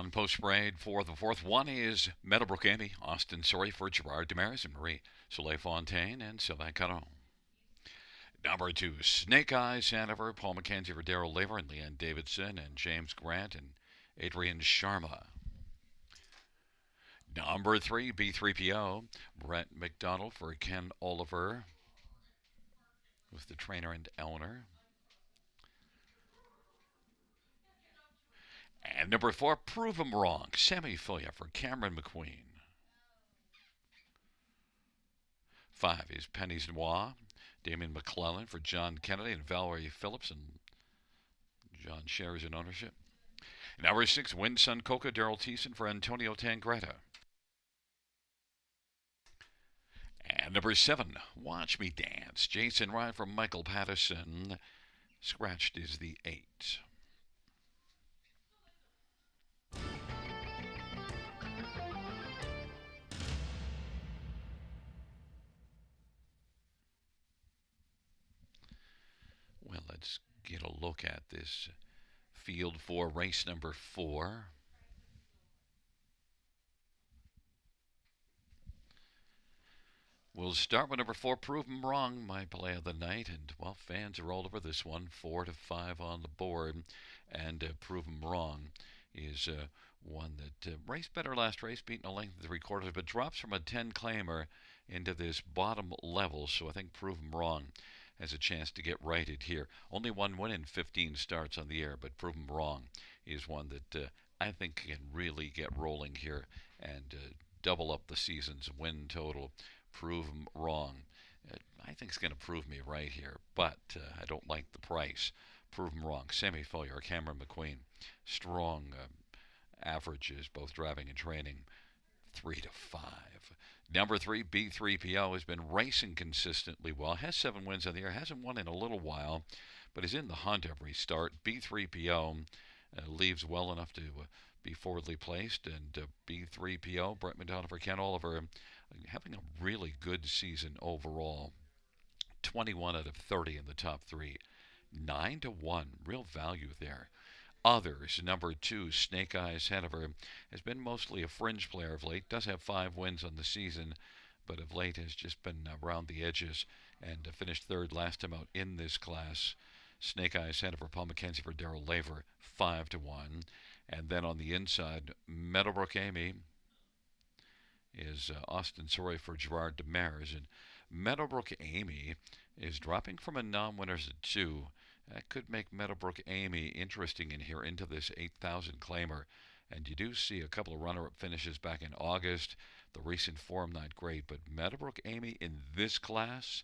On post parade for the fourth, one is Meadowbrook Amy, Austin Sorry for Gerard Demarais and Marie Soleil Fontaine and Sylvain Caron. Number two, Snake Eyes Hanover, Paul McKenzie for Daryl Laver and Leanne Davidson and James Grant and Adrian Sharma. Number three, B3PO, Brett McDonald for Ken Oliver with the trainer and owner. And number four, Prove 'em Wrong, Sammy Foya for Cameron McQueen. Five is Penny's Noir, Damien McClellan for John Kennedy and Valerie Phillips, and John shares in ownership. Number six, Wind Sun Coca, Daryl Thiessen for Antonio Tangretta. And number seven, Watch Me Dance, Jason Ryan for Michael Patterson. Scratched is the 8. Well, let's get a look at this field for race number 4. We'll start with number 4, Prove 'em Wrong, my play of the night. And, well, fans are all over this one, 4 to 5 on the board. And Prove 'em Wrong is one that raced better last race, beating a length of 3/4, but drops from a 10 claimer into this bottom level. So I think Prove 'em Wrong has a chance to get righted here. Only one win in 15 starts on the air, but Prove 'em Wrong is one that I think can really get rolling here and double up the season's win total. Prove 'em Wrong. I think it's going to prove me right here, but I don't like the price. Prove 'em Wrong. Sammy Follier, Cameron McQueen. Strong averages, both driving and training. 3 to 5. Number 3, B3PO, has been racing consistently well. Has 7 wins on the year. Hasn't won in a little while, but is in the hunt every start. B3PO leaves well enough to be forwardly placed. And B3PO, Brett McDonald for Ken Oliver, having a really good season overall. 21 out of 30 in the top 3. 9 to 1. Real value there. Others, number 2, Snake Eyes Hanover, has been mostly a fringe player of late. Does have 5 wins on the season, but of late has just been around the edges and finished third last time out in this class. Snake Eyes Hanover, Paul McKenzie for Daryl Laver, 5 to 1. And then on the inside, Meadowbrook Amy is Austin Sorry for Gerard Demarais. And Meadowbrook Amy is dropping from a non-winner to 2. That could make Meadowbrook Amy interesting in here into this 8,000 claimer. And you do see a couple of runner-up finishes back in August. The recent form not great, but Meadowbrook Amy in this class,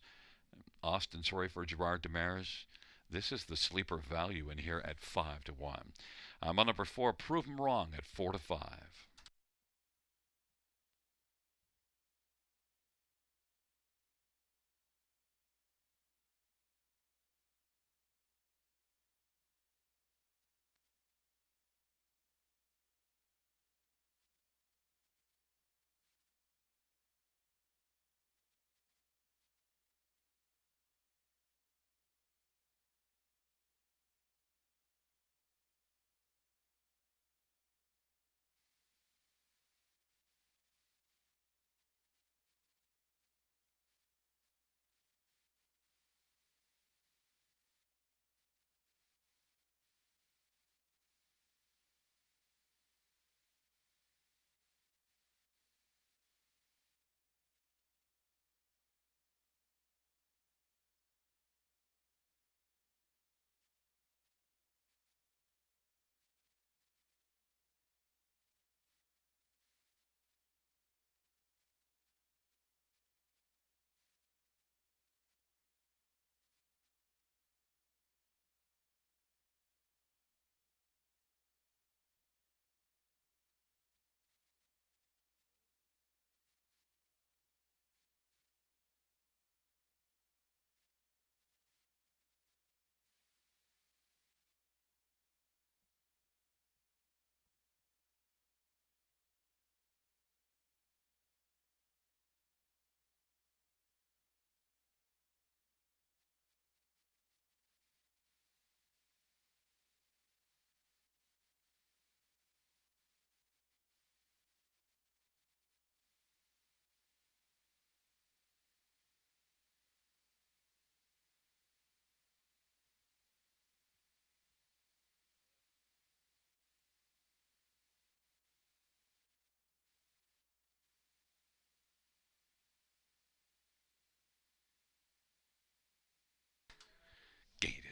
Austin Sorry for Gerard Demarais, this is the sleeper value in here at 5 to 1. I'm on number 4, Prove 'em Wrong at 4 to 5.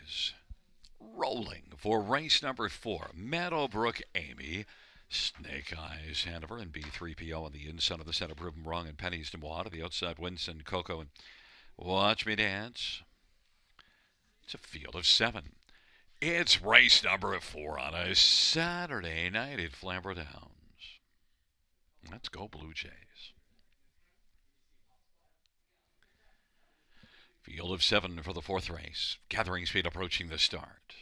is rolling for race number 4. Meadowbrook Amy, Snake Eyes Hanover, and B3PO on the inside of the center. Prove 'em wrong, and Pennies to Moana. The outside, Winston, Coco, and Watch Me Dance. It's a field of 7. It's race number 4 on a Saturday night at Flamboro Downs. Let's go Blue Jays. Field of 7 for the 4th race. Gathering speed approaching the start.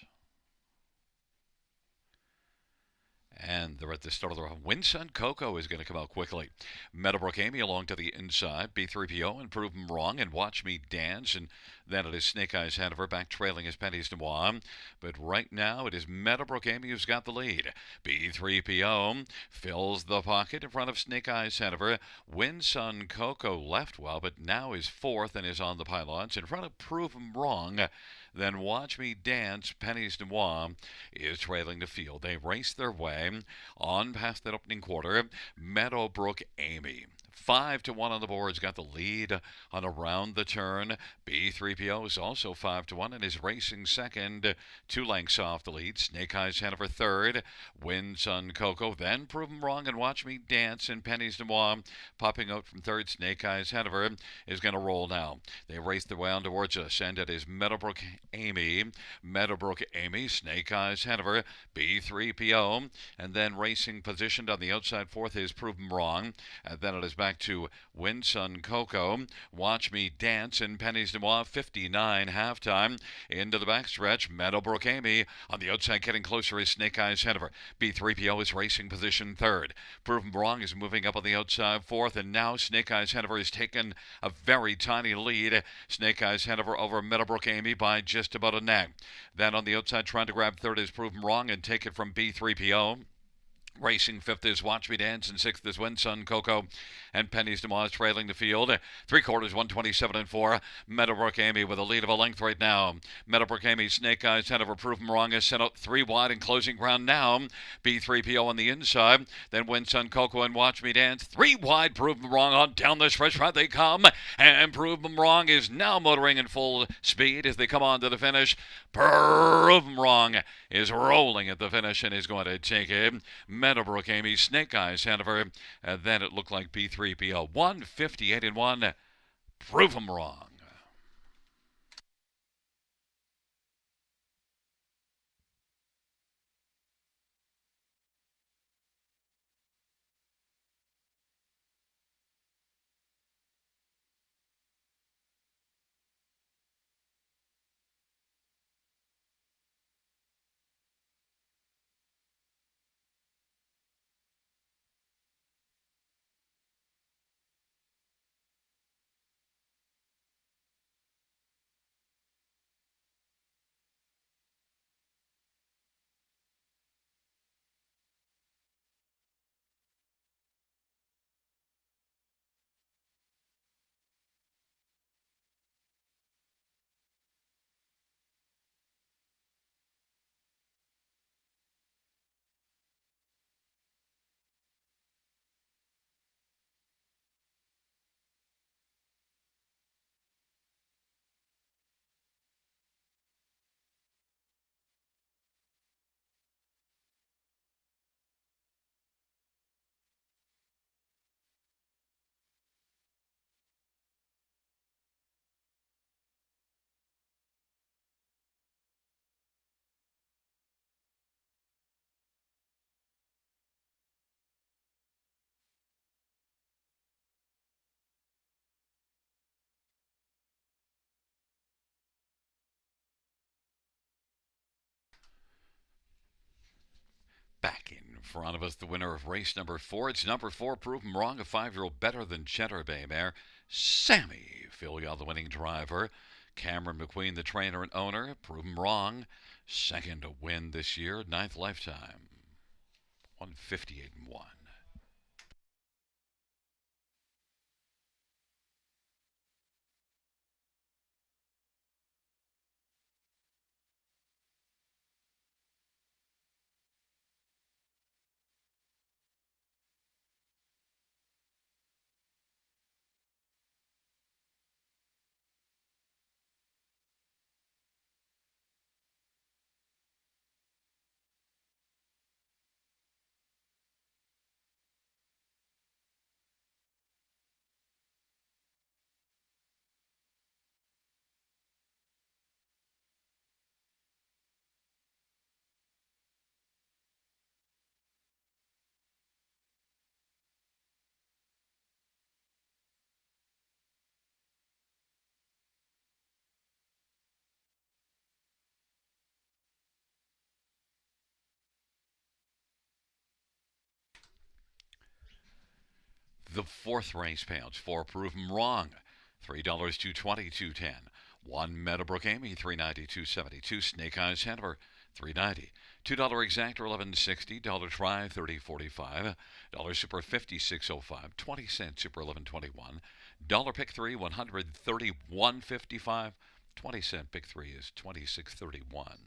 And they're at the start of the round. Winsun Coco is going to come out quickly. Meadowbrook Amy along to the inside. B3PO and Prove 'em Wrong and Watch Me Dance. And then it is Snake Eyes Hanover back trailing his Pennies de Moi. But right now it is Meadowbrook Amy who's got the lead. B3PO fills the pocket in front of Snake Eyes Hanover. Winsun Coco left well, but now is 4th and is on the pylons in front of Prove 'em Wrong. Then Watch Me Dance, Pennies de Moi, is trailing the field. They race their way on past that opening quarter. Meadowbrook Amy, 5-1 on the boards, got the lead on around the turn. B3PO is also 5-1 and is racing second, 2 lengths off the lead. Snake Eyes Hanover third. Winsun Coco, then Prove 'em Wrong and Watch Me Dance and Pennies de Moi popping out from third. Snake Eyes Hanover is going to roll now. They race their way on towards us, and it is Meadowbrook Amy, Snake Eyes Hanover, B3PO, and then racing positioned on the outside 4th is Prove 'em Wrong, and then it is back to Winsun Coco, Watch Me Dance, and Pennies de Moi. 59 halftime. Into the backstretch, Meadowbrook Amy on the outside, getting closer is Snake Eyes Hanover. B3PO is racing position 3rd. Prove 'em Wrong is moving up on the outside 4th, and now Snake Eyes Hanover has taken a very tiny lead. Snake Eyes Hanover over Meadowbrook Amy by just about a neck. Then on the outside, trying to grab 3rd is Prove 'em Wrong and take it from B3PO. Racing 5th is Watch Me Dance, and 6th is Winsun Coco, and Pennies de Moi trailing the field. 3/4, 127-4. Meadowbrook Amy with a lead of a length right now. Meadowbrook Amy, Snake Eyes Hanover, Prove 'em Wrong is sent out 3 wide and closing ground now. B3PO on the inside, then Winsun Coco and Watch Me Dance. 3 wide, Prove 'em Wrong on down the stretch front they come, and Prove 'em Wrong is now motoring in full speed as they come on to the finish. Prove 'em Wrong is rolling at the finish and is going to take it. Meadowbrook Amy, Snake Eyes Hanover, and then it looked like B3PO. 158-1. Prove 'em Wrong. Back in front of us, the winner of race number 4. It's number 4, Prove 'em Wrong, a 5-year-old better than Cheddar Bay mare. Sammy Filial, the winning driver. Cameron McQueen, the trainer and owner. Prove 'em Wrong, second to win this year, 9th lifetime. 158-1. The fourth race payouts for Prove 'em Wrong. $3 to 22.10. One Meadowbrook Amy, $3.92.72. Snake Eyes Hanover, $3.90. $2 Exactor, $11.60. Dollar Try, $30.45. Dollar Super, $56.05. 20-cent Super, $11.21. Dollar Pick 3, $131.55. 20-cent Pick 3 is $26.31.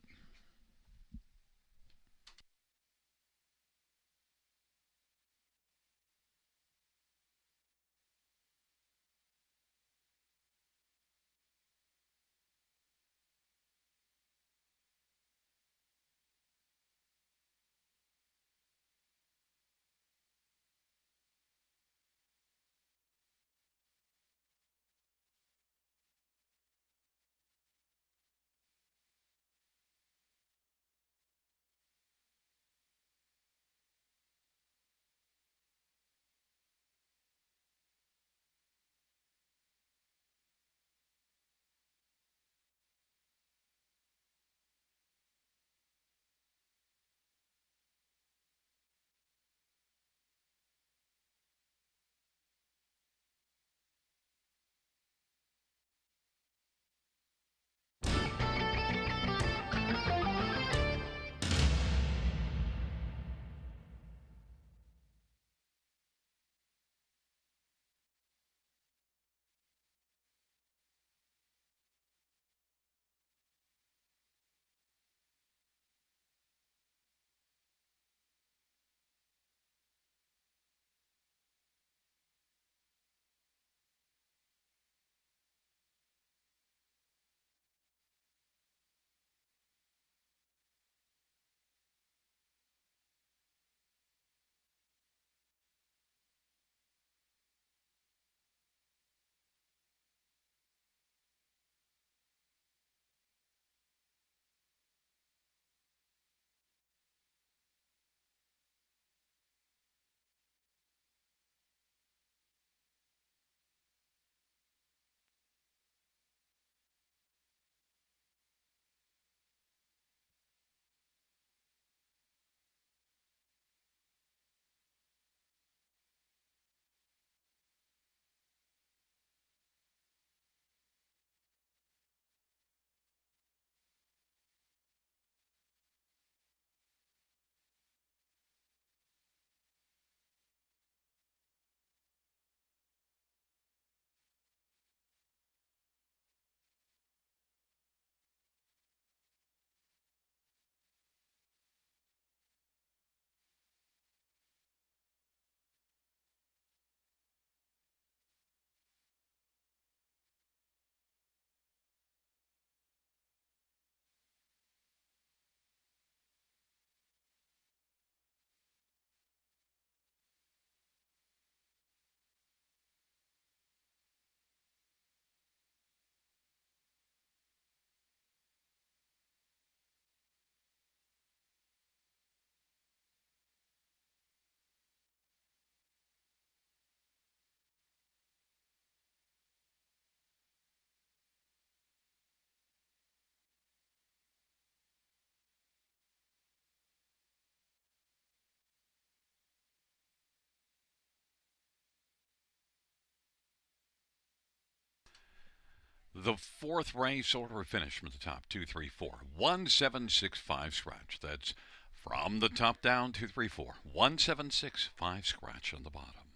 The fourth race order finish from the top, 2, 3, 4. 1765 scratch. That's from the top down, 2, 3, 4. 1765 scratch on the bottom.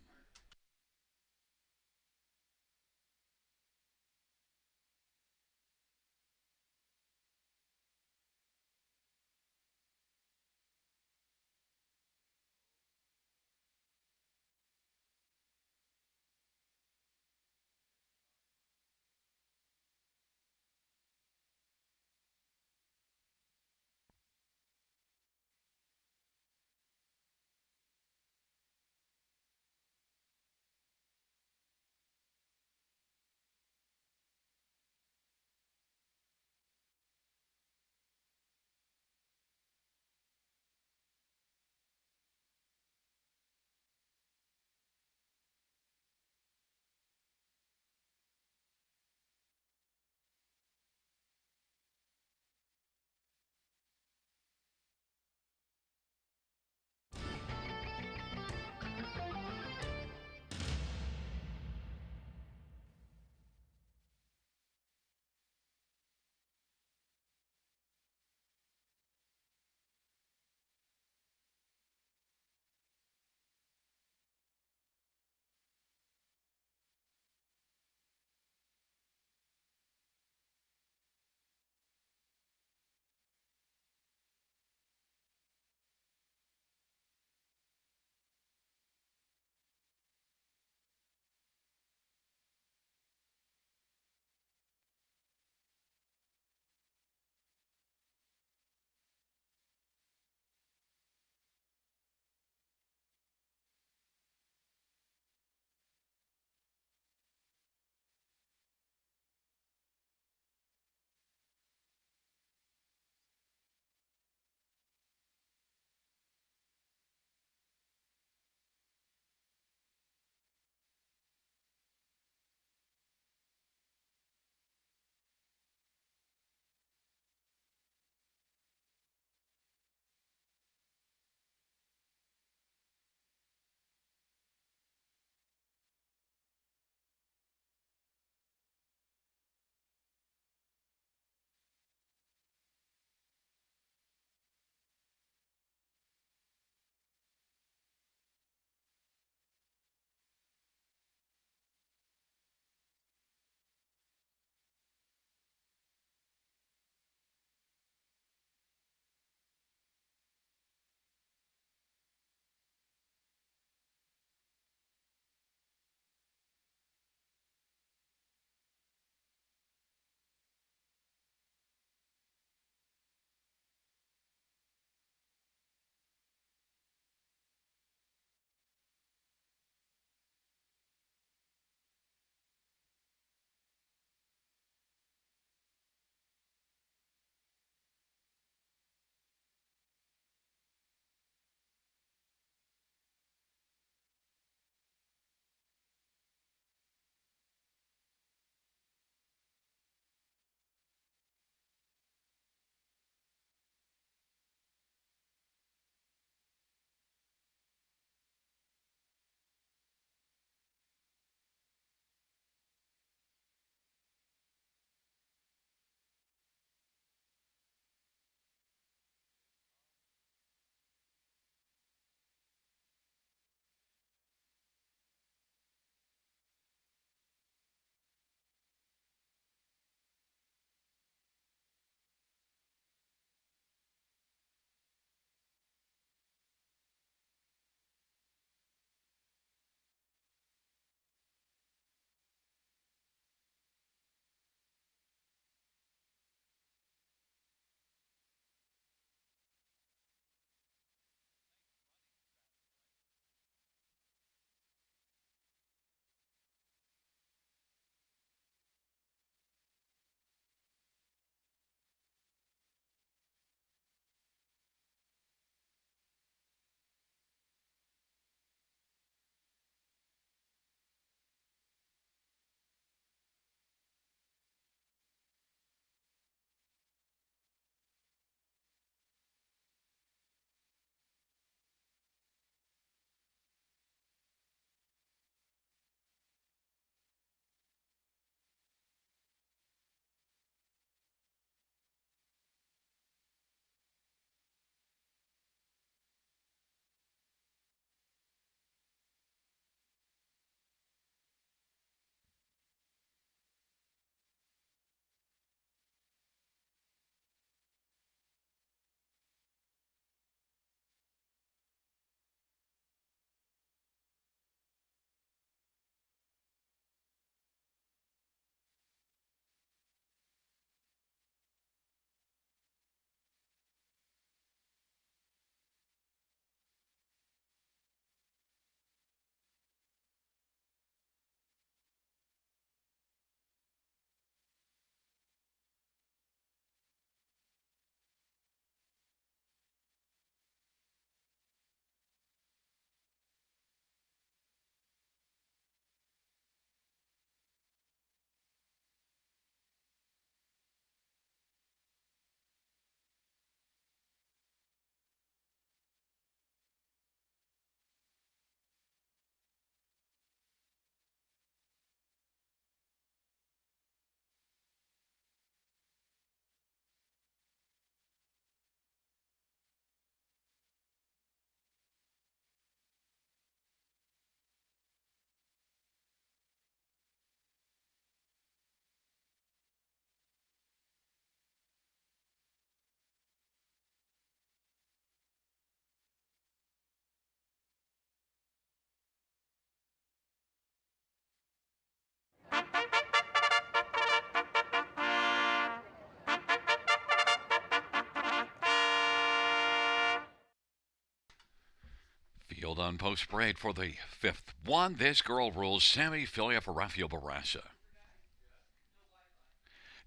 field on post parade for the fifth one. This girl rules. Sammy Filia for Rafael Barassa.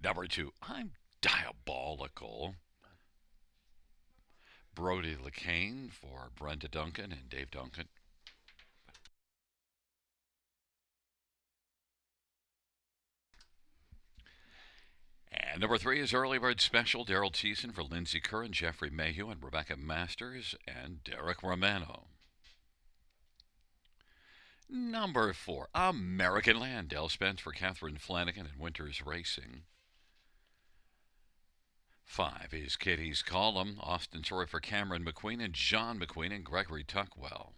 Number 2, I'm Diabolical. Brody LeCain for Brenda Duncan and Dave Duncan. And number 3 is Early Bird Special. Daryl Thiessen for Lindsay Kerr and Jeffrey Mayhew and Rebecca Masters and Derek Romano. Number 4, American Land. Del Spence for Catherine Flanagan and Winters Racing. 5 is Kitty's Column. Austin Sorry for Cameron McQueen and John McQueen and Gregory Tuckwell.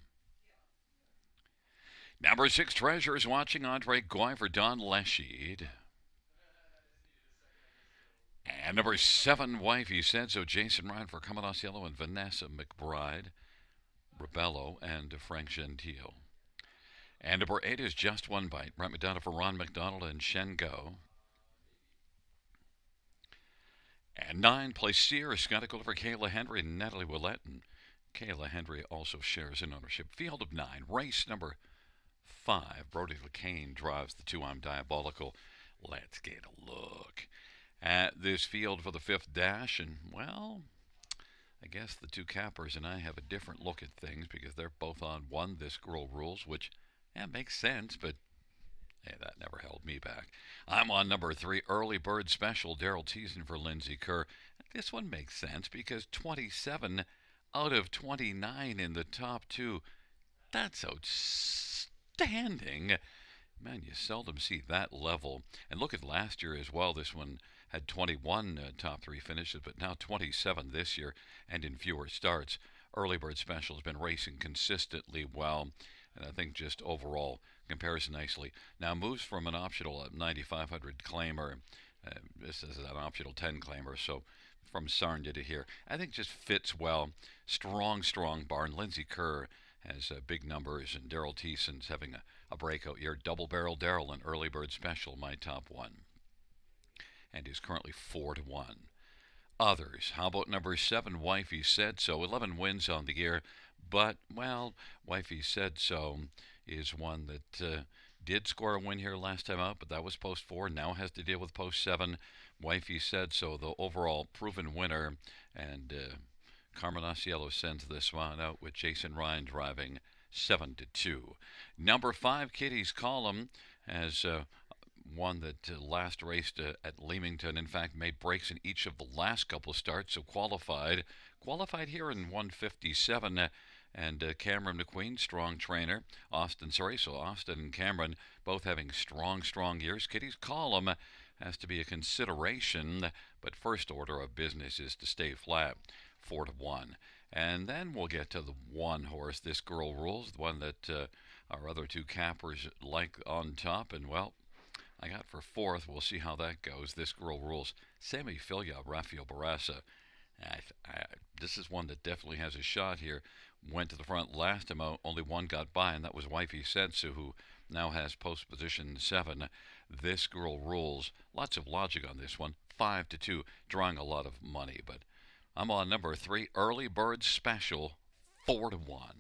Number 6, Treasures Watching. Andre Goy for Don Leshied. And number 7, Wifey Said So. Jason Ryan for Camarasiello and Vanessa McBride, Rebello, and Frank Gentile. And number 8 is Just One Bite. Brent McDonough for Ron McDonald and Shen Go. And 9, Plaisir. Scott Gould for Kayla Henry and Natalie Willett. And Kayla Henry also shares in ownership. Field of 9, race number 5. Brody LeCain drives the 2. I'm Diabolical. Let's get a look at this field for the 5th dash. And, well, I guess the 2 cappers and I have a different look at things because they're both on 1, This Girl Rules, which makes sense, but hey, that never held me back. I'm on number 3, Early Bird Special. Daryl Thiessen for Lindsay Kerr. This one makes sense because 27 out of 29 in the top 2. That's outstanding. Man, you seldom see that level. And look at last year as well. This one had 21 top 3 finishes, but now 27 this year and in fewer starts. Early Bird Special has been racing consistently well, and I think just overall compares nicely. Now moves from an optional 9,500 claimer. This is an optional 10 claimer, so from Sarnia to here. I think just fits well. Strong barn. Lindsay Kerr has big numbers, and Daryl Thiessen's having a breakout year. Double Barrel Daryl and Early Bird Special, my top 1. And is currently 4-1. Others, how about number 7, Wifey Said So? 11 wins on the year, but, well, Wifey Said So is one that did score a win here last time out, but that was post 4, now has to deal with post 7. Wifey Said So, the overall proven winner, and Carmen Asiello sends this one out with Jason Ryan driving 7-2. Number 5, Kitty's Column, has one that last raced at Leamington. In fact, made breaks in each of the last couple of starts, so qualified here in 157. And Cameron McQueen, strong trainer. Austin and Cameron both having strong years. Kitty's Column has to be a consideration, but first order of business is to stay flat, 4-1. And then we'll get to the 1 horse, This Girl Rules, the one that our other 2 cappers like on top. And, well, I got for 4th. We'll see how that goes. This Girl Rules. Sammy Filia, Rafael Barassa. This is one that definitely has a shot here. Went to the front last time out. Only 1 got by, and that was Wifey Sensu, who now has post position 7. This Girl Rules. Lots of logic on this one. 5-2, drawing a lot of money. But I'm on number 3, Early Bird Special, 4-1.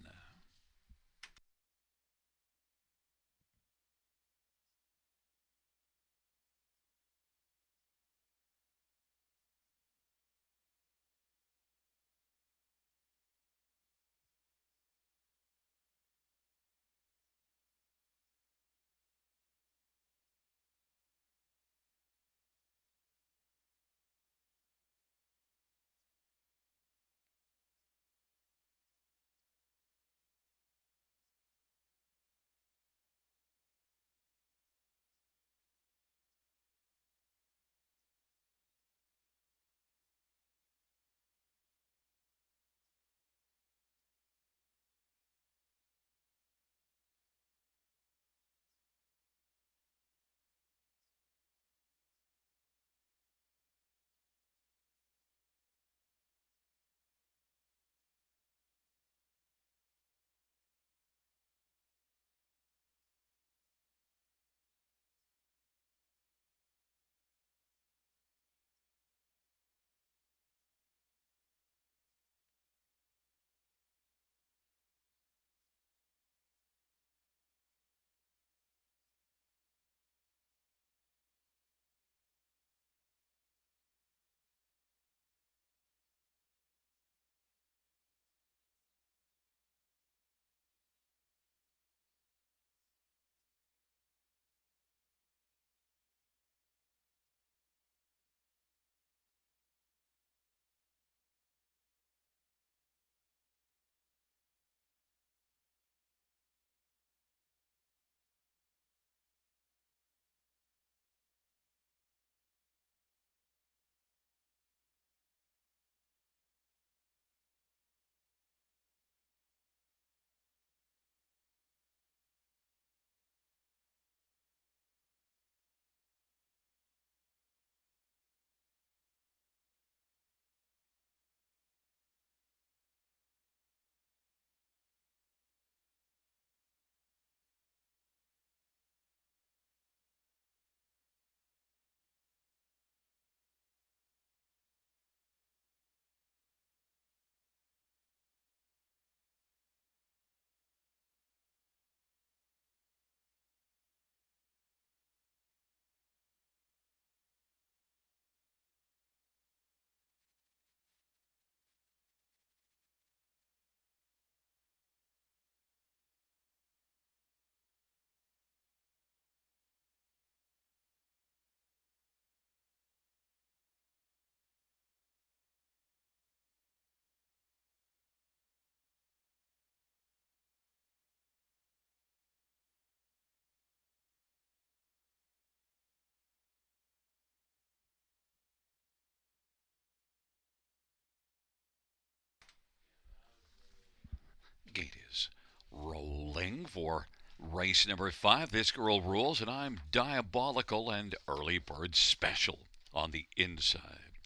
gate is rolling for race number 5. This girl rules, and I'm diabolical and early bird special on the inside.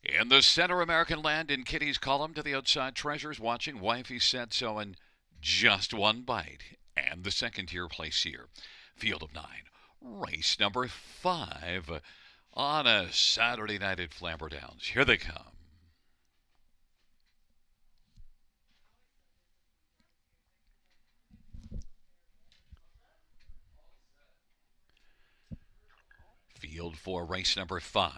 In the center, American Land in Kitty's column to the outside. Treasures watching. Wifey said so, and just one bite. And the second tier place here. Field of 9. Race number 5 on a Saturday night at Flamboro Downs. Here they come. Field for race number 5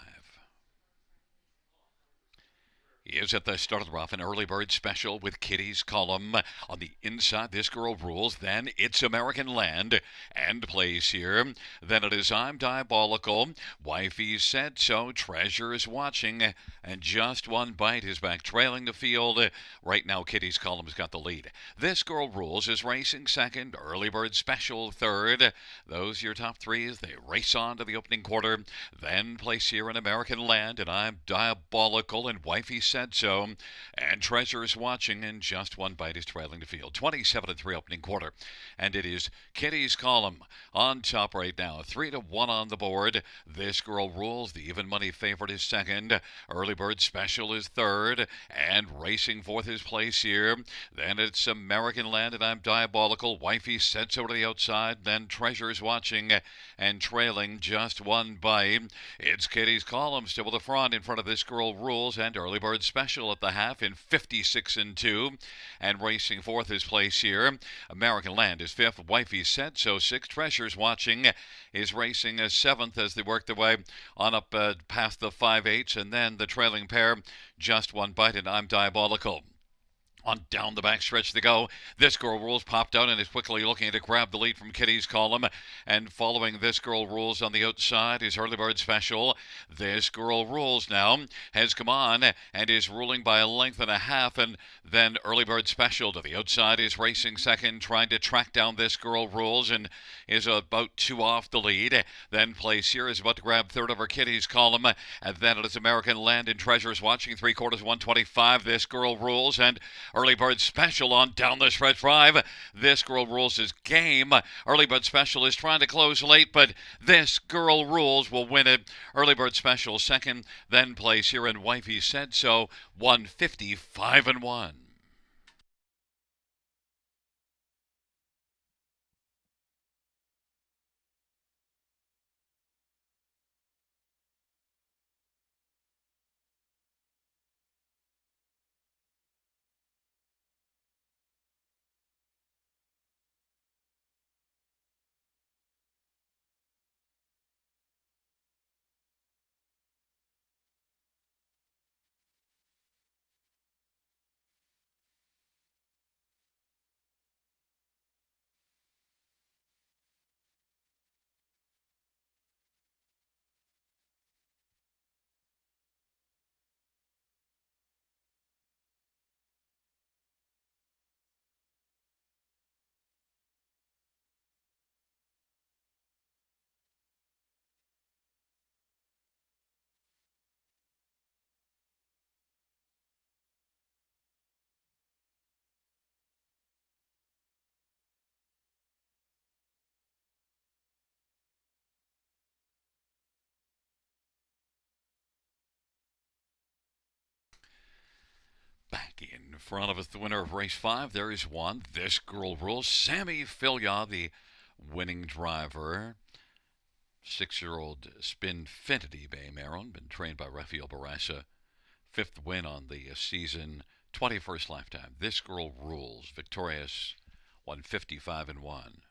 is at the start of the rough, an early bird special with Kitty's column. On the inside, This Girl Rules. Then It's American Land and plays here. Then it is I'm Diabolical. Wifey Said So. Treasure is watching. And just one bite is back trailing the field. Right now, Kitty's column's got the lead. This Girl Rules is racing second. Early bird special third. Those are your top three as they race on to the opening quarter. Then place here in American Land and I'm Diabolical and Wifey Said So, and Treasure's watching, and just one bite is trailing the field. 27-3 opening quarter, and it is Kitty's column on top right now. 3-1 on the board. This Girl Rules. The even money favorite is second. Early Bird Special is third, and racing fourth is place here. Then it's American Land, and I'm Diabolical. Wifey Said So to the outside. Then Treasure's watching, and trailing just one bite. It's Kitty's column still at the front in front of This Girl Rules and Early Bird Special at the half in 56-2, and racing fourth is place here. American Land is fifth. Wifey Said So. Six. Treasures watching is racing seventh as they work their way on up past the 5/8, and then the trailing pair just one bite, and I'm Diabolical. On down the backstretch they go. This Girl Rules popped out and is quickly looking to grab the lead from Kitty's column. And following This Girl Rules on the outside is Early Bird Special. This Girl Rules now has come on and is ruling by a length and a half. And then Early Bird Special to the outside is racing second, trying to track down This Girl Rules and is about 2 off the lead. Then place here is about to grab third over Kitty's column. And then it is American Land and Treasures watching 3/4 125. This Girl Rules and Early Bird Special on down the stretch 5. This Girl Rules is game. Early Bird Special is trying to close late, but This Girl Rules will win it. Early Bird Special second, then place here, and Wifey Said So. 155-1. Back in front of us, the winner of race 5. There is one. This Girl Rules. Sammy Filya, the winning driver. 6-year-old Spinfinity Bay Maryland, been trained by Rafael Barassa. 5th win on the season, 21st lifetime. This Girl Rules, victorious, 155-1.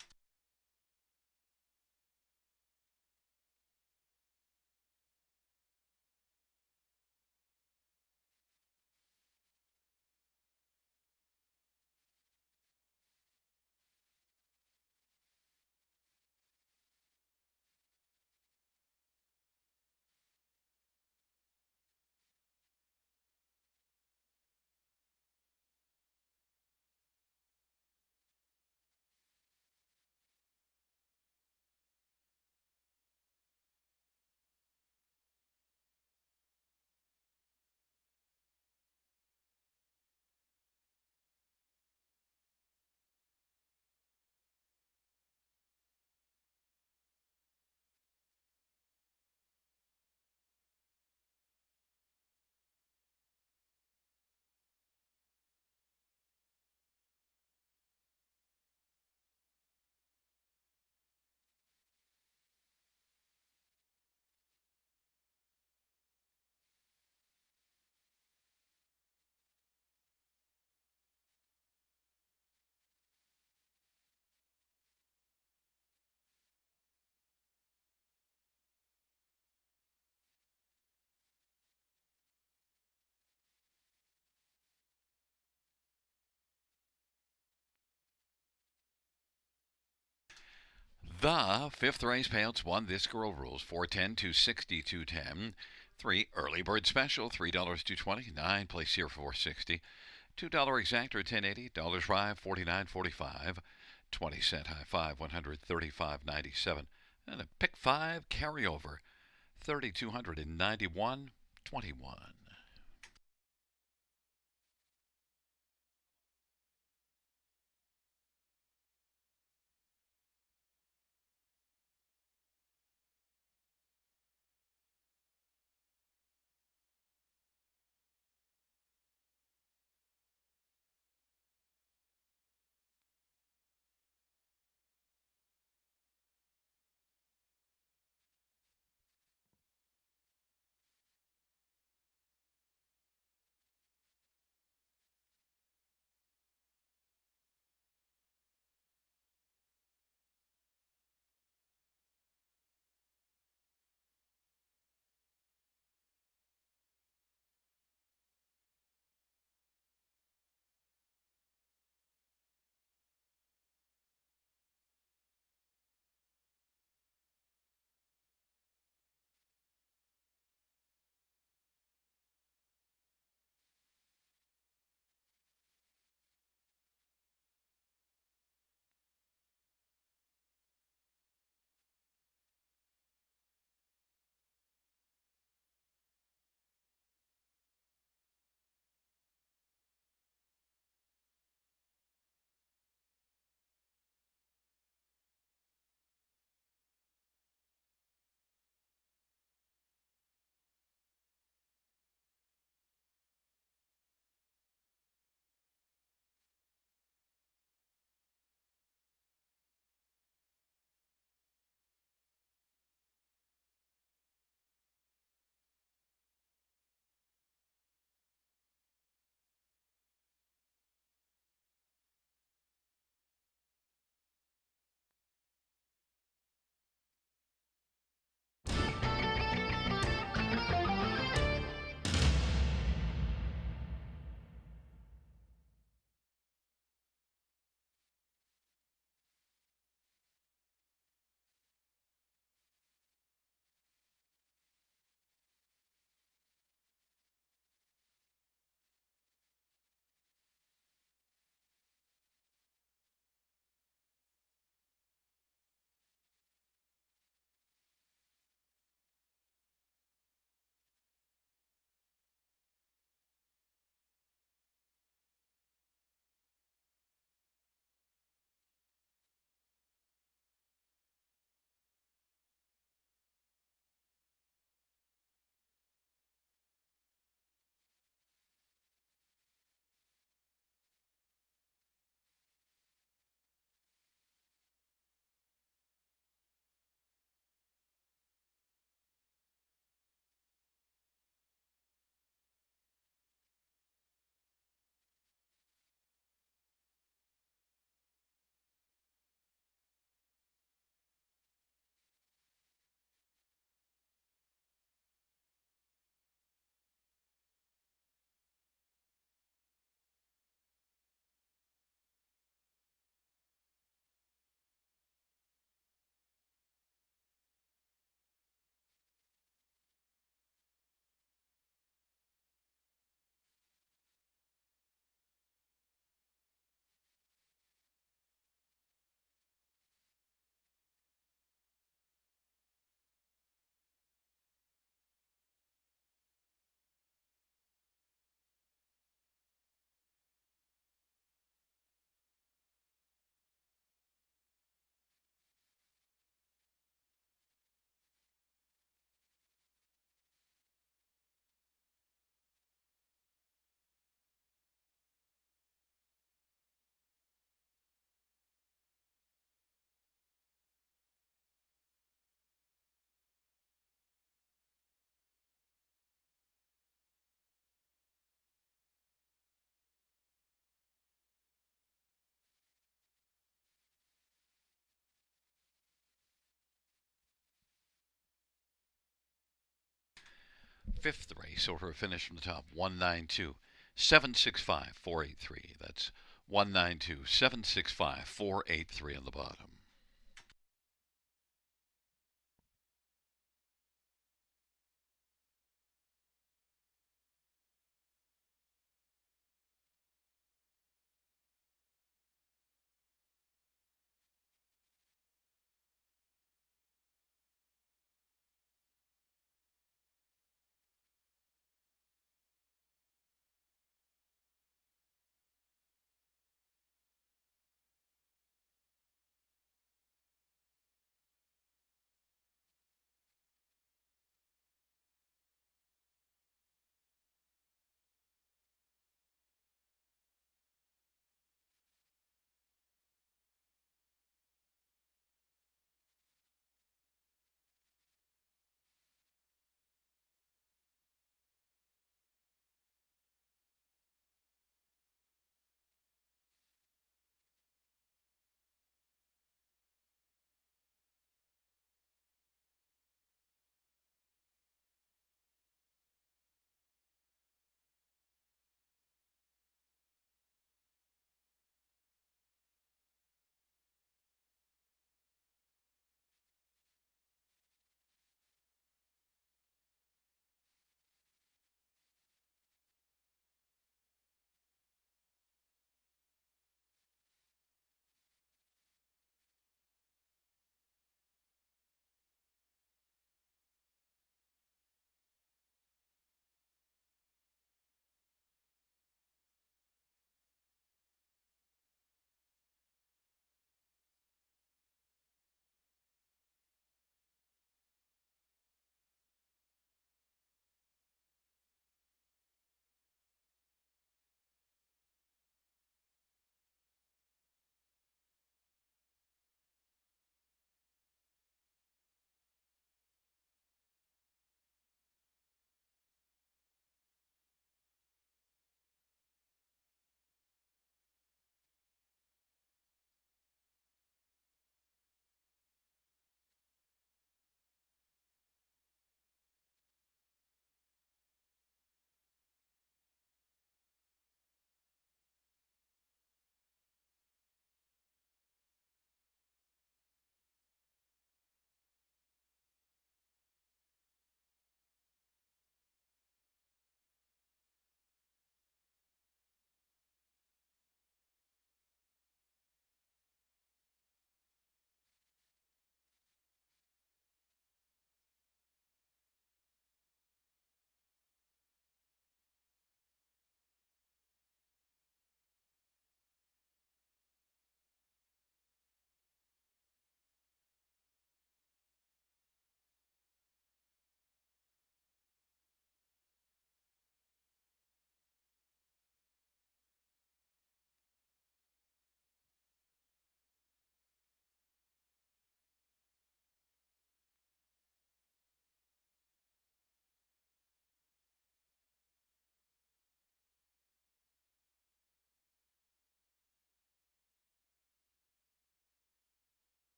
The fifth race payouts one. This girl rules 410 260 210. 3 early bird special $3 220. 9 place here 460. $2 exactor 1080. Dollars ride 49.45. 20-cent high five 135.97. And a pick 5 carryover 3291.21. Fifth race order of finish from the top 192 765 483. That's 192 765 483 on the bottom.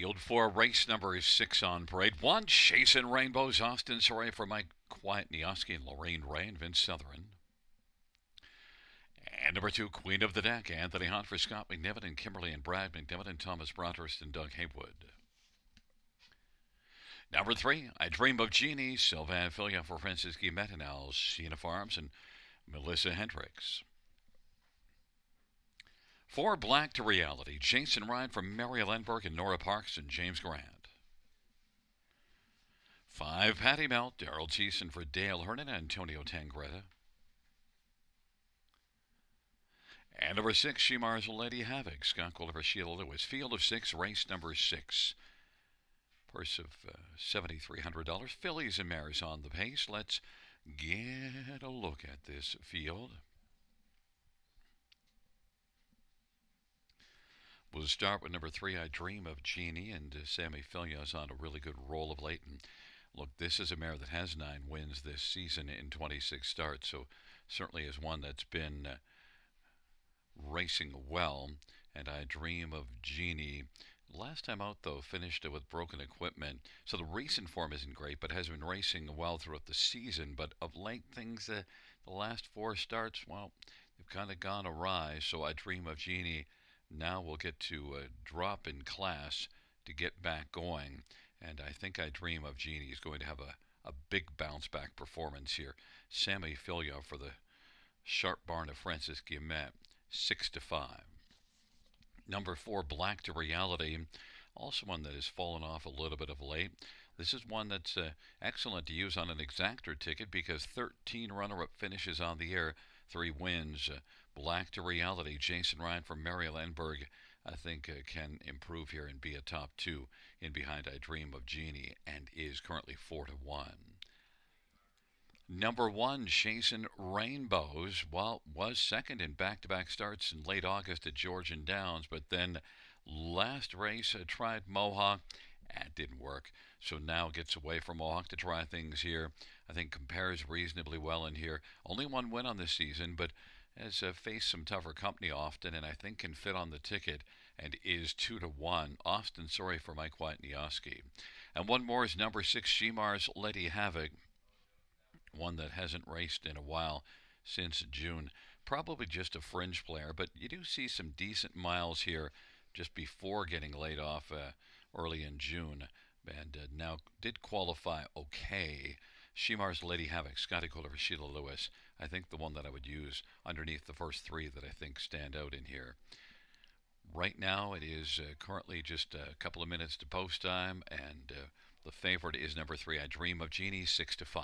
field for race number 6 on parade. 1, Chasing Rainbows, Austin Saray for Mike Kwiatkowski and Lorraine Ray and Vince Southern. And number 2, Queen of the Deck, Anthony Hunt for Scott McNiven and Kimberly and Brad McNiven and Thomas Broadhurst and Doug Haywood. Number 3, I Dream of Jeannie, Sylvan Filia for Francis Guillemette and Alcina Farms and Melissa Hendricks. 4, Black to Reality, Jason Ryan from Mary Lenberg and Nora Parks and James Grant. 5, Patty Melt, Daryl Thiessen for Dale Hernan and Antonio Tangretta. And number 6, Shimar's Lady Havoc, Scott Gulliver, Sheila Lewis. Field of 6, race number 6. Purse of $7,300. Fillies and mares on the pace. Let's get a look at this field. We'll start with number 3, I Dream of Jeannie, and Sammy Filia's on a really good roll of late. And look, this is a mare that has 9 wins this season in 26 starts, so certainly is one that's been racing well. And I Dream of Jeannie, last time out though, finished with broken equipment, so the recent form isn't great, but has been racing well throughout the season. But of late, things, the last 4 starts, well, they've kind of gone awry. So I Dream of Jeannie now will get to drop in class to get back going, and I think I Dream of Jeannie is going to have a big bounce back performance here. Sammy Filia for the Sharp Barn of Francis Guillemette, 6-5. Number 4, Black to Reality, also one that has fallen off a little bit of late. This is one that's excellent to use on an exactor ticket because 13 runner-up finishes on the air, 3 wins. Black to Reality, Jason Ryan from Mary Lenberg, I think can improve here and be a top 2 in behind I Dream of Jeannie, and is currently 4-1. Number 1, Chasing Rainbows, well, was second in back-to-back starts in late August at Georgian Downs, but then last race tried Mohawk, and didn't work. So now gets away from Mohawk to try things here. I think compares reasonably well in here. Only 1 win on this season, but has faced some tougher company often, and I think can fit on the ticket, and is 2-1. Austin Sorry for Mike Kwiatkowski. And one more is number 6, Shimar's Lady Havoc, one that hasn't raced in a while since June. Probably just a fringe player, but you do see some decent miles here just before getting laid off early in June, and now did qualify okay. Shimar's Lady Havoc, Scotty Gulliver, Sheila Lewis, I think the one that I would use underneath the first 3 that I think stand out in here. Right now it is currently just a couple of minutes to post time, and the favorite is number 3, I Dream of Jeannie, 6-5.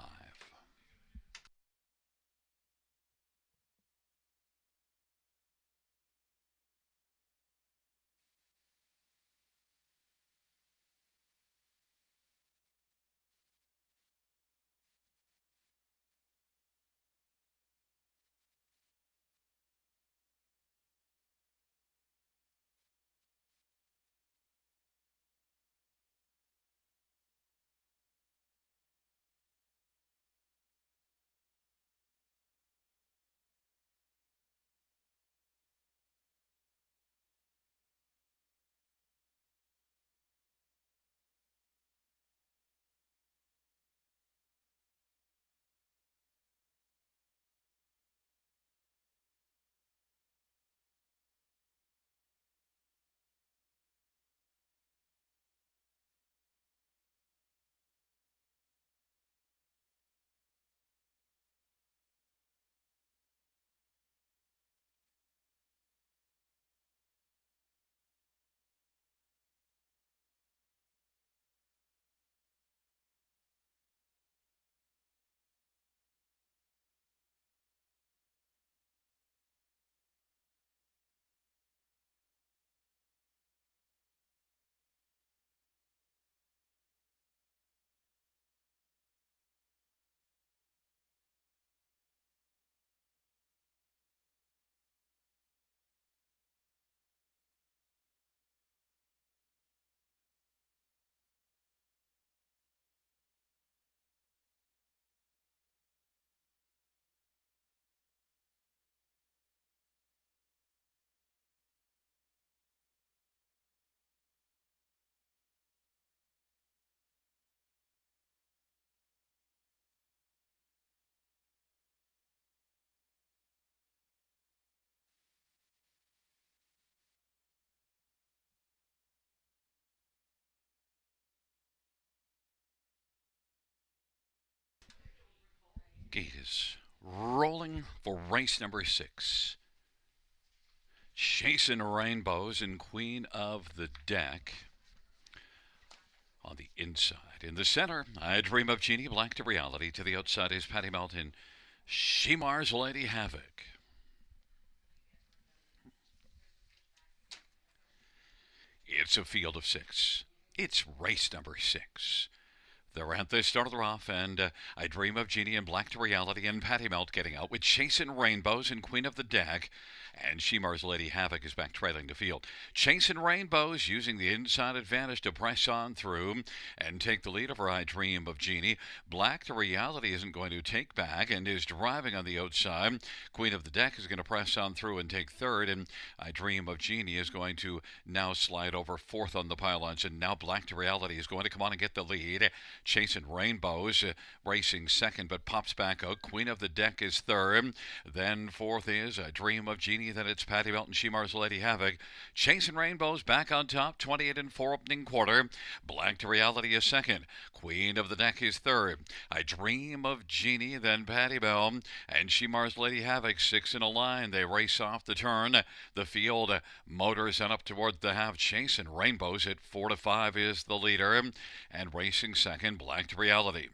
gate is rolling for race number 6. Chasing Rainbows and Queen of the Deck on the inside. In the center, I Dream of Genie, Black to Reality. To the outside is Patty Melton, Shemar's Lady Havoc. It's a field of 6. It's race number 6. They're at the start of the rough, and I Dream of Genie and Black to Reality and Patty Melt getting out with Chasing Rainbows and Queen of the Deck. And Shemar's Lady Havoc is back trailing the field. Chasing Rainbows using the inside advantage to press on through and take the lead over I Dream of Genie. Black to Reality isn't going to take back and is driving on the outside. Queen of the Deck is going to press on through and take third, and I Dream of Genie is going to now slide over fourth on the pylons, and now Black to Reality is going to come on and get the lead. Chasing Rainbows racing second, but pops back out. Queen of the Deck is third. Then fourth is I Dream of Genie. Then it's Patty Melton, Shemar's Lady Havoc. Chasing Rainbows back on top, 28 and 4 opening quarter. Black to Reality is second. Queen of the Deck is third. I Dream of Genie, then Patty Bell, and Shemar's Lady Havoc, 6 in a line. They race off the turn. The field motors and up toward the half. Chasing Rainbows at 4 to 5 is the leader, and racing second, Black to Reality.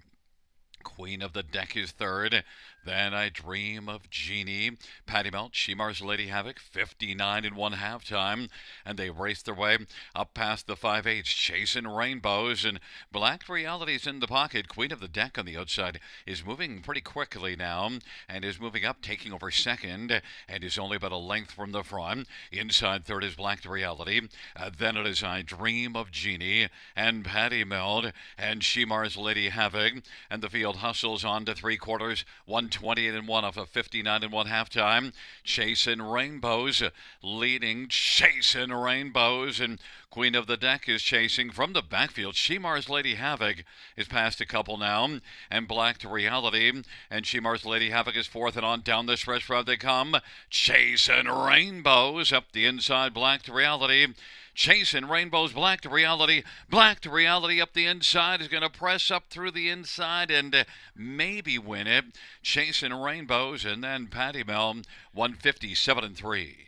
Queen of the Deck is third. Then I Dream of Genie. Patty Melt, Shemar's Lady Havoc, 59 in 1 halftime. And they race their way up past the 5/8, Chasing Rainbows. And Black Reality's in the pocket. Queen of the Deck on the outside is moving pretty quickly now and is moving up, taking over second, and is only about a length from the front. Inside third is Black Reality. Then it is I Dream of Genie and Patty Melt and Shemar's Lady Havoc. And the field hustles on to 3/4, 128 and 1 off of 59 and 1 halftime. Chasing Rainbows leading, Chasing Rainbows, and Queen of the Deck is chasing from the backfield. Shemar's Lady Havoc is past a couple now, and Black to Reality, and Shemar's Lady Havoc is fourth, and on down the stretch road they come. Chasing Rainbows up the inside, Black to Reality. Chasing Rainbows, Black to Reality. Black to Reality up the inside is going to press up through the inside and maybe win it. Chasing Rainbows, and then Patty Mel, 157 and 3.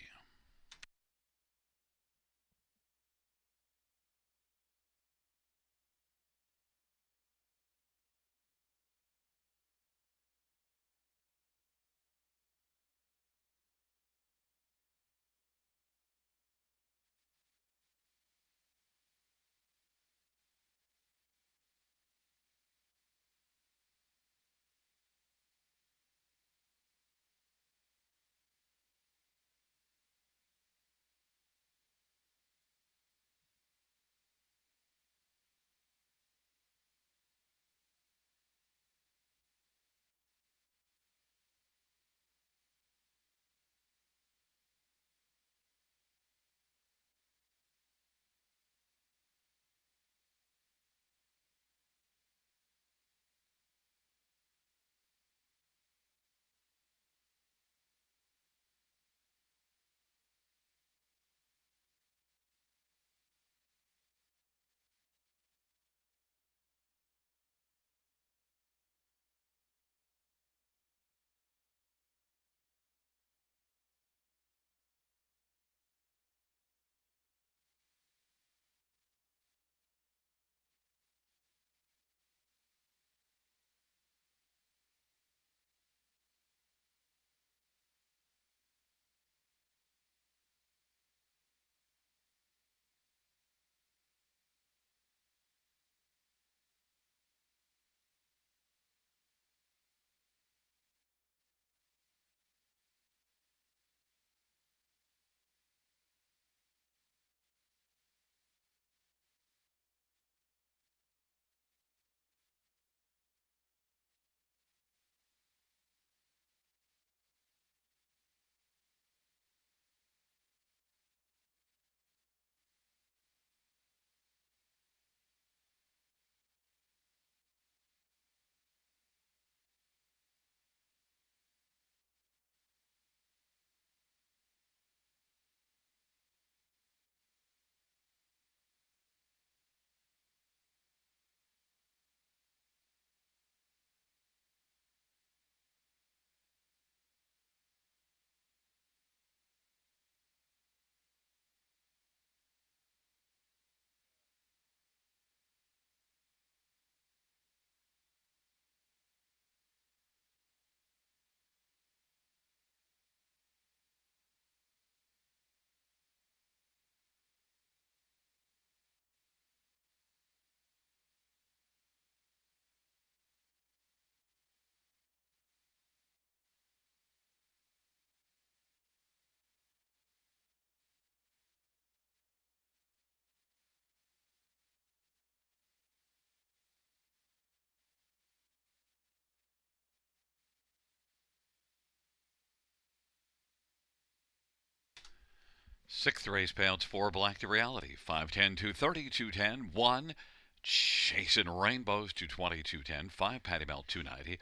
Sixth race payouts 4 black to reality. 510, 230, 210, 1. Chasing Rainbows 220, 210, 5 Patty Melt 290,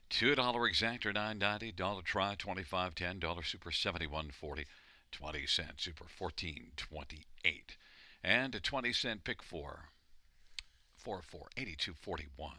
$2 exactor 990, dollar try 25.10, dollar super 71.40, 20-cent super 14.28, and a 20-cent pick 4 82.41.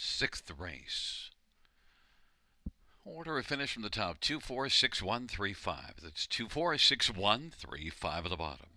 Sixth race. Order of finish from the top 246135. That's 246135 at the bottom.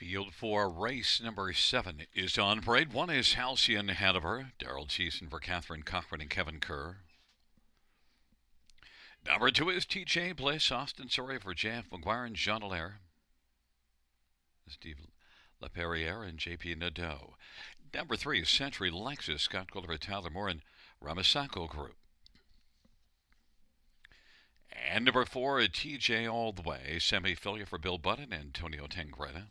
Field 4, race number 7 is on parade. One is Halcyon Hanover, Daryl Cheeson for Catherine Cochran and Kevin Kerr. Number 2 is TJ Bliss, Austin Surrey for JF McGuire and Jean Allaire. Steve LaPerriere and JP Nadeau. Number 3 is Century Lexus, Scott Gulliver, Tyler Moore, and Ramasako Group. And number 4, TJ All the Way, Semi-Filia for Bill Budden and Antonio Tangretta.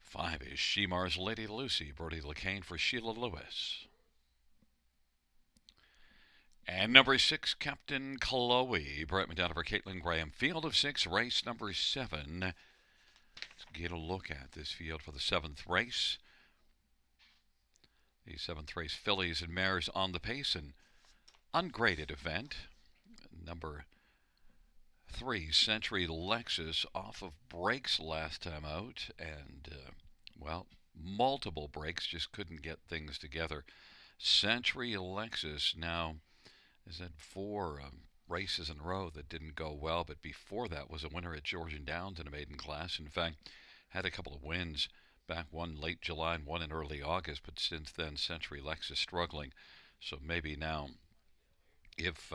5 is Shemar's Lady Lucy, Brody LeCain for Sheila Lewis. And number 6, Captain Chloe, Brett McDonough for Caitlin Graham. Field of 6, race number 7. Let's get a look at this field for the 7th race. The 7th race, fillies and mares on the pace, an ungraded event. Number 3, Century Lexus, off of brakes last time out, and, multiple breaks, just couldn't get things together. Century Lexus now has had 4 races in a row that didn't go well, but before that was a winner at Georgian Downs in a maiden class. In fact, had a couple of wins back, one late July and one in early August, but since then Century Lexus struggling. So maybe now, if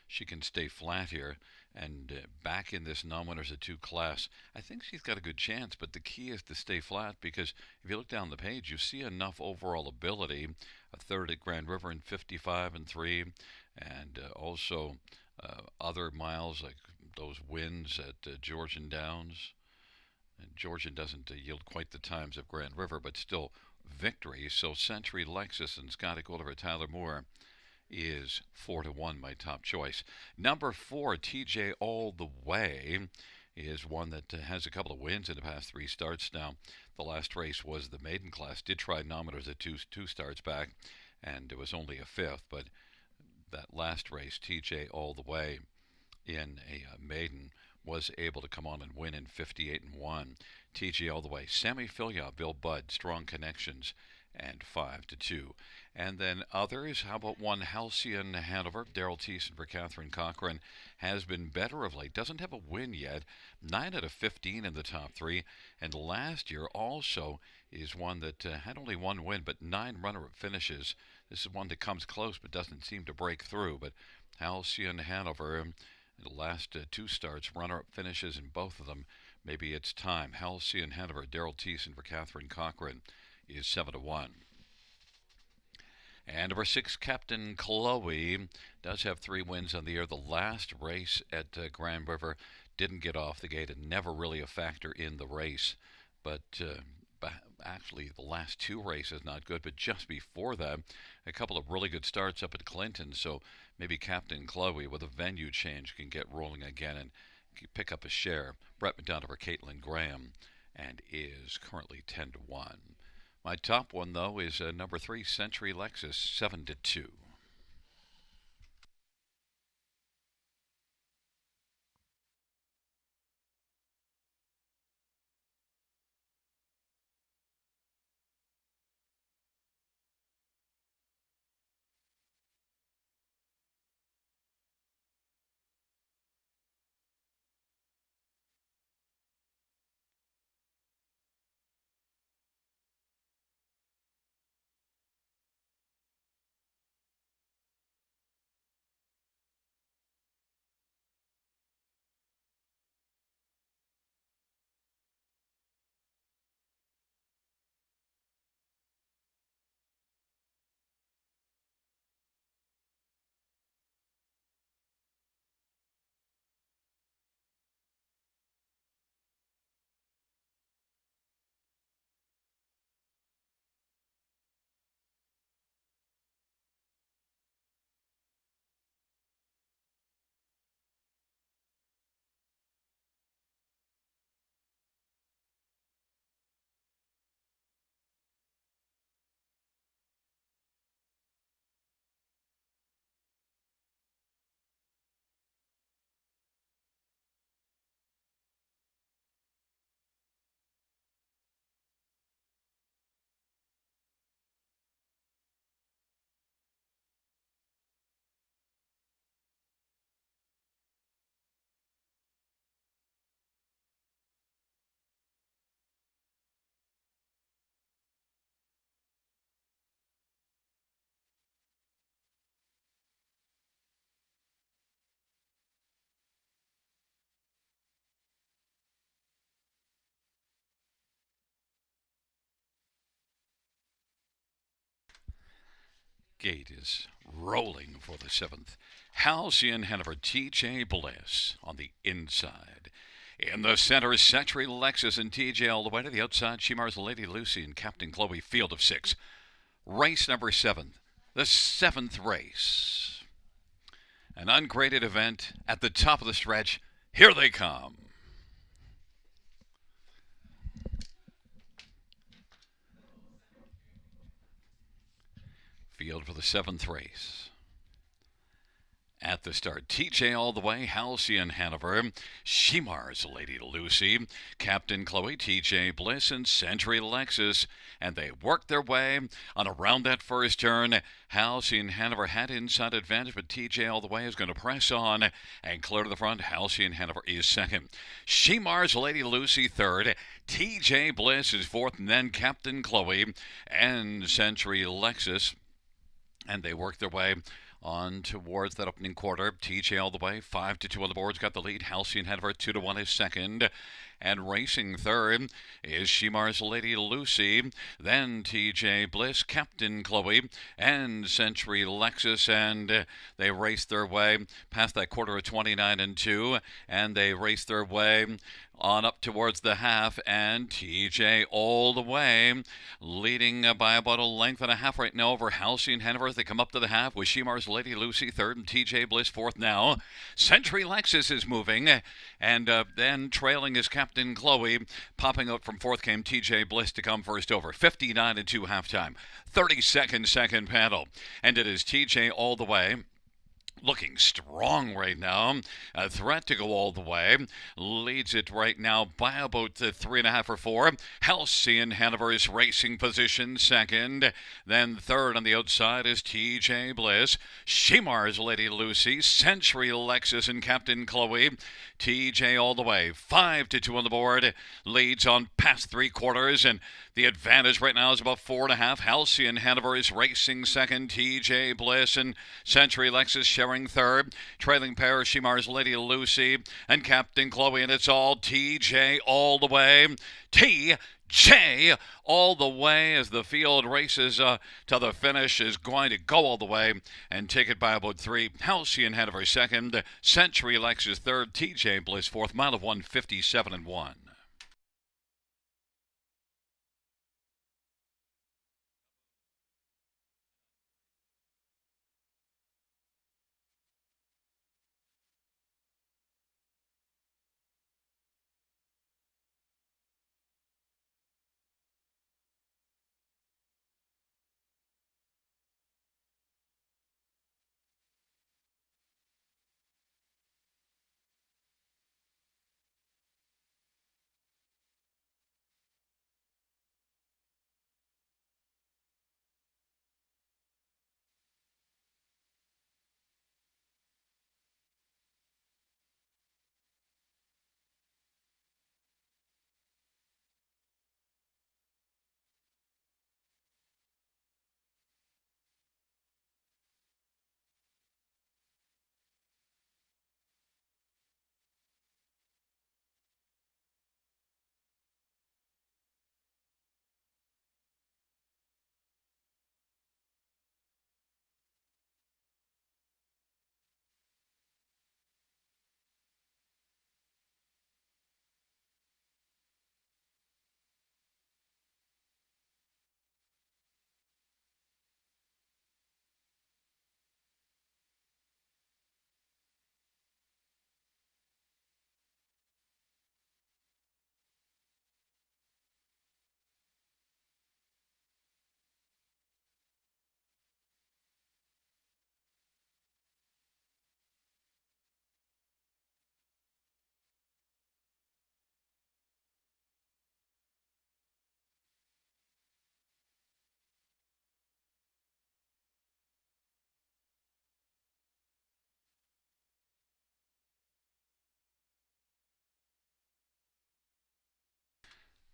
she can stay flat here and back in this non-winners of 2 class, I think she's got a good chance, but the key is to stay flat, because if you look down the page, you see enough overall ability. A third at Grand River in 55 and 3, and also other miles like those wins at Georgian Downs. And Georgian doesn't yield quite the times of Grand River, but still victory. So Century Lexus and Scotty Gulliver, Tyler Moore is 4-1, my top choice. Number 4, TJ All the Way, is one that has a couple of wins in the past 3 starts now. The last race was the maiden class. Did try nominators at two starts back, and it was only a 5th, but that last race, TJ All the Way, in a maiden, was able to come on and win in 58 and 1. TJ All the Way, Semi-Filia, Bill Budd, Strong Connections, and 5-2. And then others, how about one Halcyon Hanover, Daryl Thiessen for Catherine Cochran, has been better of late, doesn't have a win yet, 9 out of 15 in the top 3, and last year also is one that had only 1 win, but 9 runner-up finishes. This is one that comes close but doesn't seem to break through, but Halcyon Hanover, the last 2 starts, runner-up finishes in both of them. Maybe it's time. Halcyon Hanover, Daryl Thiessen for Catherine Cochran, is 7-1. And number 6, Captain Chloe, does have 3 wins on the year. The last race at Grand River didn't get off the gate and never really a factor in the race. But actually, the last 2 races not good. But just before that, a couple of really good starts up at Clinton. So maybe Captain Chloe, with a venue change, can get rolling again and pick up a share. Brett McDonough for Caitlin Graham, and is currently 10-1. My top one, though, is number 3, Century Lexus, 7-2. gate is rolling for the seventh. Halcyon Hanover, TJ Bliss on the inside. In the center, Century Lexus and TJ all the way to the outside. Shemar's Lady Lucy and Captain Chloe, field of six. Race number 7, the 7th race. An ungraded event at the top of the stretch. Here they come. Field for the 7th race. At the start, TJ all the way, Halcyon Hanover, Shemar's Lady Lucy, Captain Chloe, TJ Bliss, and Century Lexus. And they work their way on around that first turn. Halcyon Hanover had inside advantage, but TJ all the way is going to press on and clear to the front. Halcyon Hanover is second. Shemar's Lady Lucy third. TJ Bliss is fourth, and then Captain Chloe and Century Lexus. And they work their way on towards that opening quarter. TJ all the way, 5-2 on the boards, got the lead. Halcyon Hanover 2-1 is second. And racing third is Shemar's Lady Lucy, then TJ Bliss, Captain Chloe, and Century Lexus, and they race their way past that quarter of 29-2, and they race their way on up towards the half, and TJ all the way, leading by about a length and a half right now over Halcyon Hanover as they come up to the half with Shemar's Lady Lucy third and TJ Bliss fourth now. Century Lexus is moving, and then trailing is Captain Chloe. Popping up from fourth came TJ Bliss to come first over. 59-2 halftime. 32nd second panel, and it is TJ all the way. Looking strong right now. A threat to go all the way. Leads it right now by about 3.5 or 4. Halcyon Hanover's racing position second. Then third on the outside is TJ Bliss. Shemar's Lady Lucy. Century Lexus and Captain Chloe. TJ all the way. 5-2 on the board. Leads on past 3/4. And the advantage right now is about 4.5. Halcyon Hanover is racing second. TJ Bliss and Century Lexus sharing third. Trailing pair, Shemar's Lady Lucy and Captain Chloe, and it's all TJ all the way. TJ all the way as the field races to the finish is going to go all the way and take it by about 3. Halcyon Hanover second. Century Lexus third. TJ Bliss fourth. Mile of 1:57.1.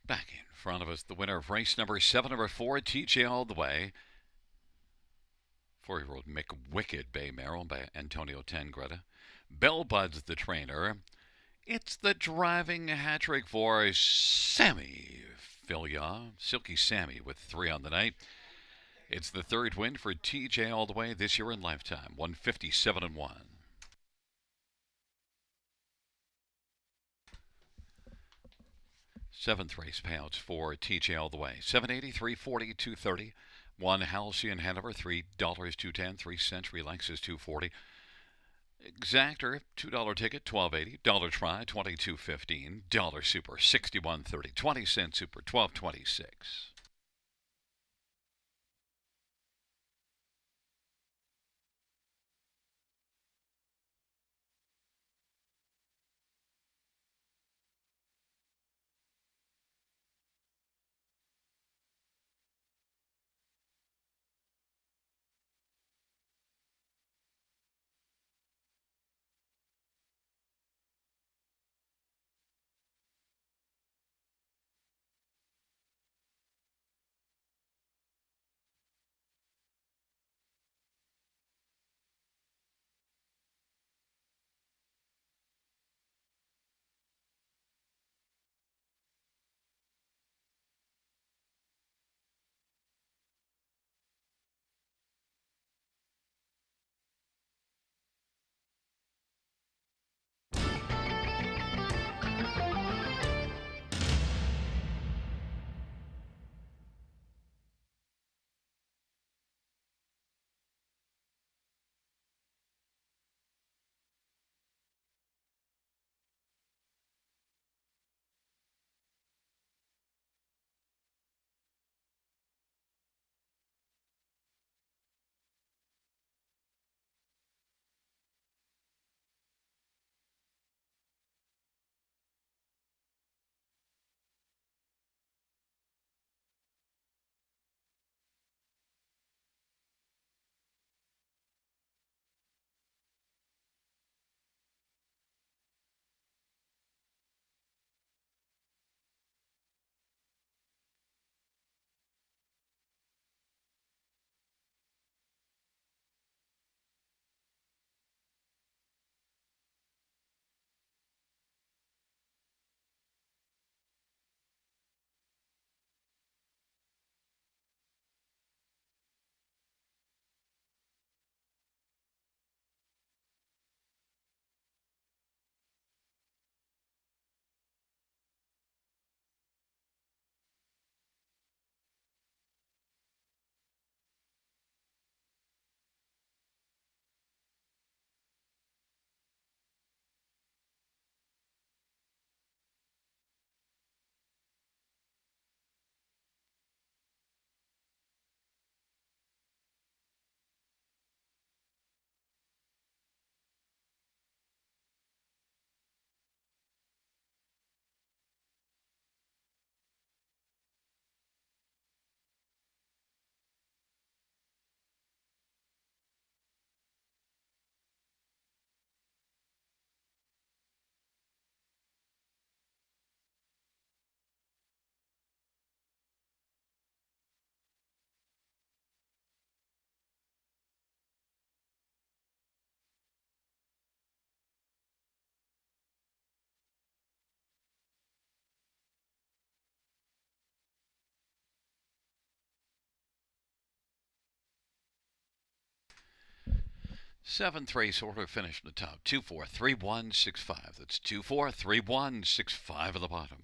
Back in front of us, the winner of race number 7, number 4, TJ all the way. 4-year-old McWicked Bay Merrill by Antonio Tangretta. Bell Buds the trainer. It's the driving hat trick for Sammy Filia. Silky Sammy with 3 on the night. It's the third win for TJ all the way this year in lifetime, 157 and 1. Seventh race payouts for TJ all the way, 780, 340, 230. One Halcyon Hanover, $3 210. Three Century Lexus, 240. Exactor, $2 ticket, 12.80. Dollar try, 22.15. Dollar super, 61.30. 20-cent super, 12.26. Seventh race order finished in the top. 243165. That's 243165 at the bottom.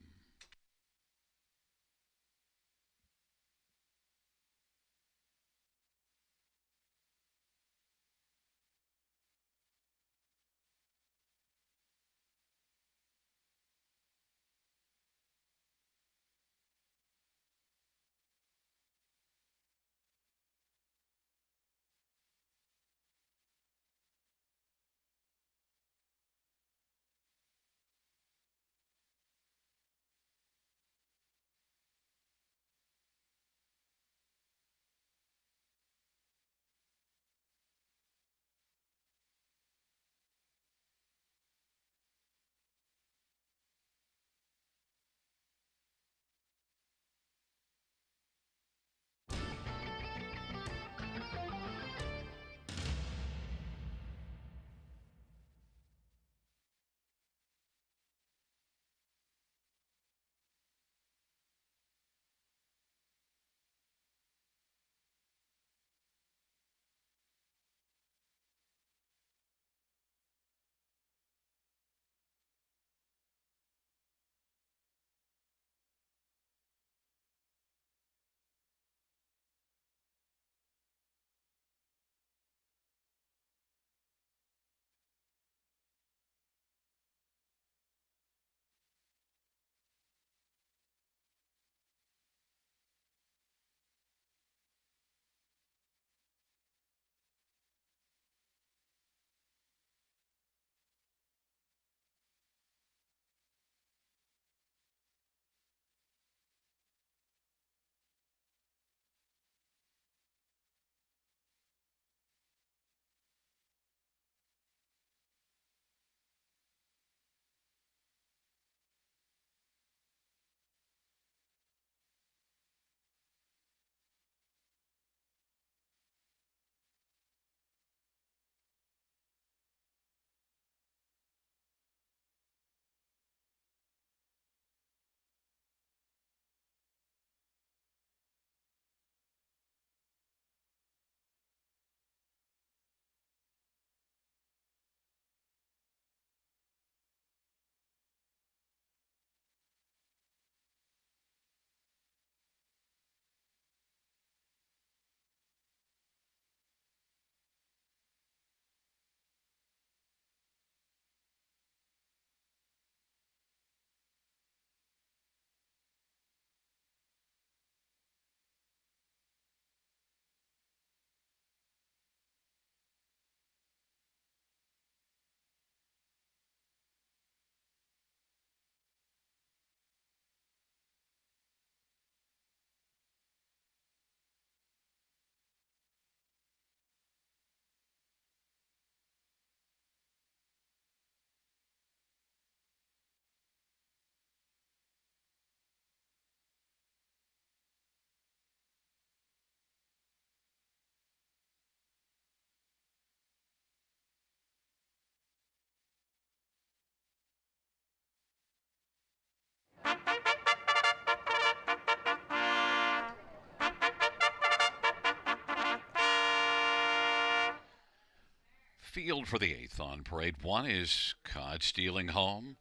Field for the eighth on parade. One is Cod Stealing Home.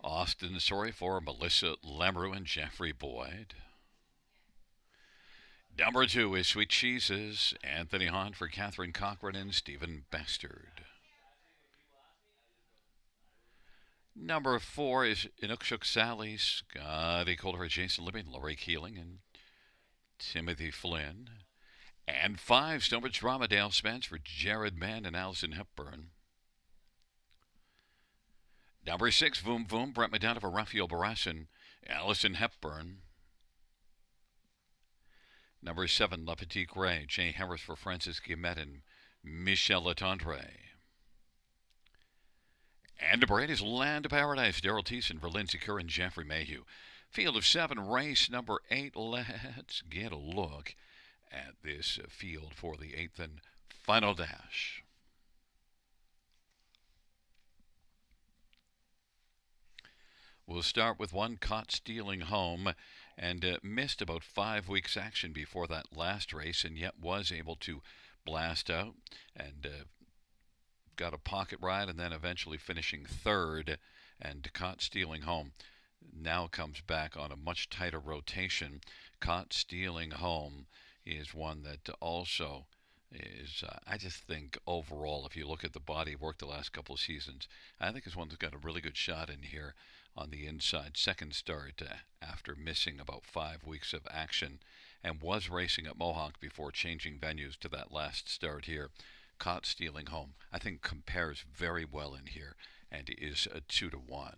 Austin Story for Melissa Lemeru and Jeffrey Boyd. Number two is Sweet Cheeses. Anthony Hahn for Catherine Cochran and Stephen Bastard. Number four is Inukshuk Sally. Scotty Calder, Jason Libby, Laurie Keeling, and Timothy Flynn. And five, Stonebridge Drama, Dale Spence for Jared Mann and Allison Hepburn. Number six, Voom Voom, Brett Madonna for Raphael Barras and Allison Hepburn. Number seven, La Petite Gray, Jay Harris for Francis Guillemette and Michel Latendre. And number eight is Land of Paradise, Daryl Thiessen for Lindsay Kerr and Jeffrey Mayhew. Field of seven, race number eight. Let's get a look at this field for the eighth and final dash. We'll start with one, Caught Stealing Home, and missed about 5 weeks action before that last race, and yet was able to blast out and got a pocket ride, and then eventually finishing third. And Caught Stealing Home now comes back on a much tighter rotation. Caught Stealing Home is one that also is, I just think overall, if you look at the body of work the last couple of seasons, I think is one that's got a really good shot in here on the inside. Second start after missing about 5 weeks of action, and was racing at Mohawk before changing venues to that last start here. Caught Stealing Home, I think, compares very well in here and is a 2-1.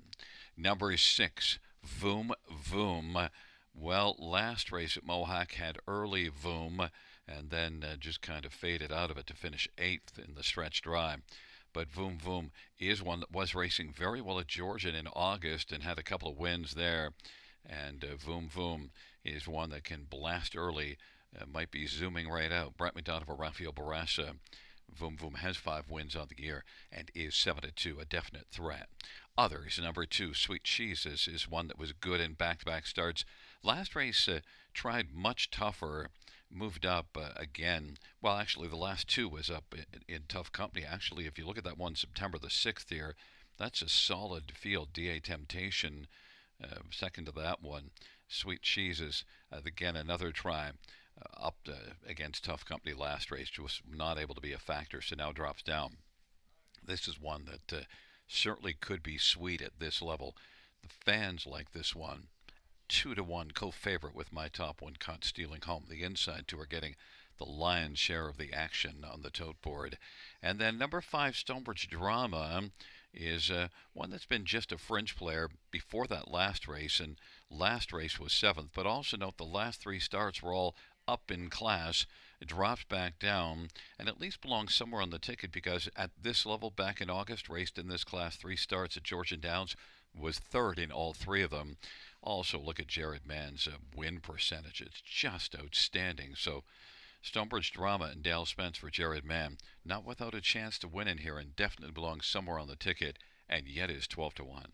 Number six, Voom Voom. Well, last race at Mohawk had early Voom and then just kind of faded out of it to finish eighth in the stretch drive. But Voom Voom is one that was racing very well at Georgia in August and had a couple of wins there. And Voom Voom is one that can blast early, might be zooming right out. Brett McDonough or Raphael Barassa. Voom Voom has 5 wins on the year and is 7-2, a definite threat. Others, number two, Sweet Cheeses, is one that was good in back-to-back starts. Last race tried much tougher, moved up again. Well, actually, the last two was up in tough company. Actually, if you look at that one, September the 6th here, that's a solid field. DA Temptation, second to that one. Sweet Cheeses, again, another try. Up against tough company last race, was not able to be a factor, so now drops down. This is one that certainly could be sweet at this level. The fans like this one. 2-1 co-favorite with my top one, Caught Stealing Home. The inside two are getting the lion's share of the action on the tote board. And then number five, Stonebridge Drama, is one that's been just a fringe player before that last race, and last race was seventh. But also note the last 3 starts were all up in class. It drops back down and at least belongs somewhere on the ticket, because at this level back in August, raced in this class 3 starts at Georgian Downs, was third in all 3 of them. Also look at Jared Mann's win percentage. It's just outstanding. So Stonebridge Drama and Dale Spence for Jared Mann, not without a chance to win in here, and definitely belongs somewhere on the ticket, and yet is 12-1.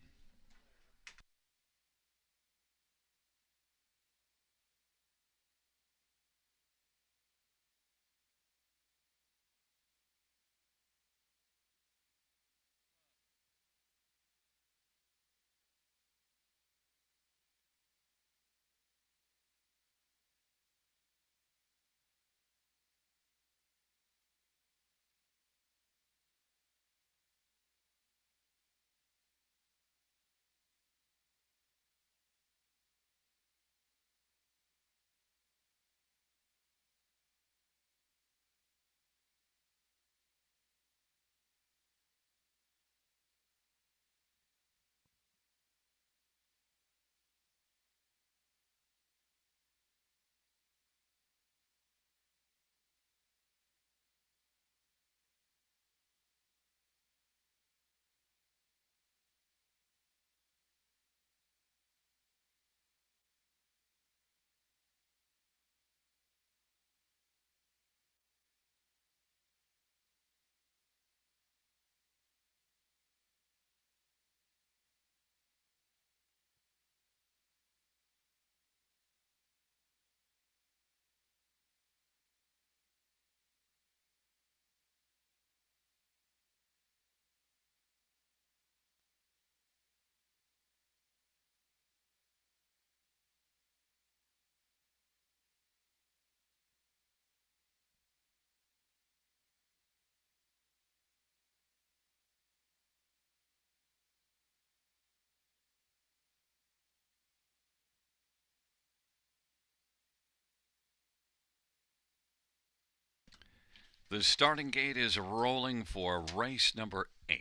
The starting gate is rolling for race number 8.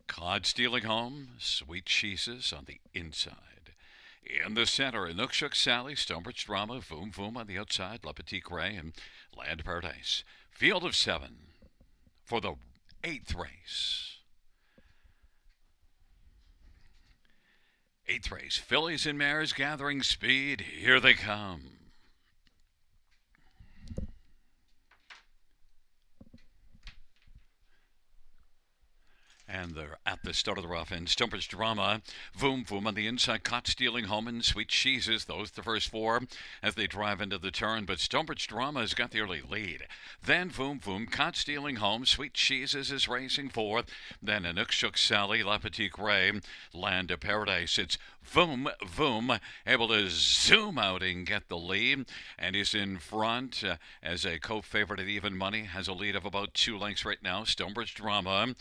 Cod stealing home, sweet cheeses on the inside. In the center, Inukshuk Sally, Stonebridge Drama, Voom Voom on the outside, Le Petit Gray, and Land Paradise. Field of 7 for the 8th race. 8th race, fillies and mares gathering speed. Here they come. And they're at the start of the rough end. Stonebridge Drama, Voom Voom on the inside, Caught Stealing Home, and Sweet Cheeses. Those the first 4 as they drive into the turn. But Stonebridge Drama has got the early lead. Then Voom Voom, Caught Stealing Home, Sweet Cheeses is racing 4th. Then Inukshuk Sally, La Petite Gray, Land of Paradise. It's Voom Voom able to zoom out and get the lead, and is in front as a co-favorite at even money. Has a lead of about 2 lengths right now. Stonebridge Drama.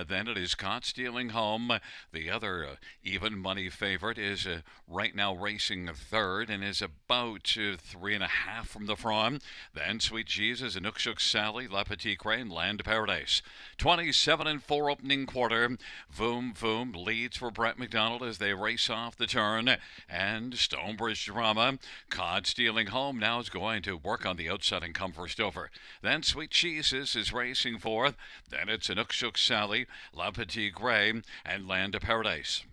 Then it is Caught Stealing Home. The other even money favorite is right now racing 3rd and is about 3.5 from the front. Then Sweet Jesus, Inukshuk Sally, La Petite Gray, and Land Paradise. 27-4 opening quarter. Voom Voom leads for Brett McDonald as they race off the turn. And Stonebridge Drama, Cod Stealing Home, now is going to work on the outside and come first over. Then Sweet Jesus is racing 4th. Then it's Inukshuk Sally, La Petite Gray, and Land of Paradise.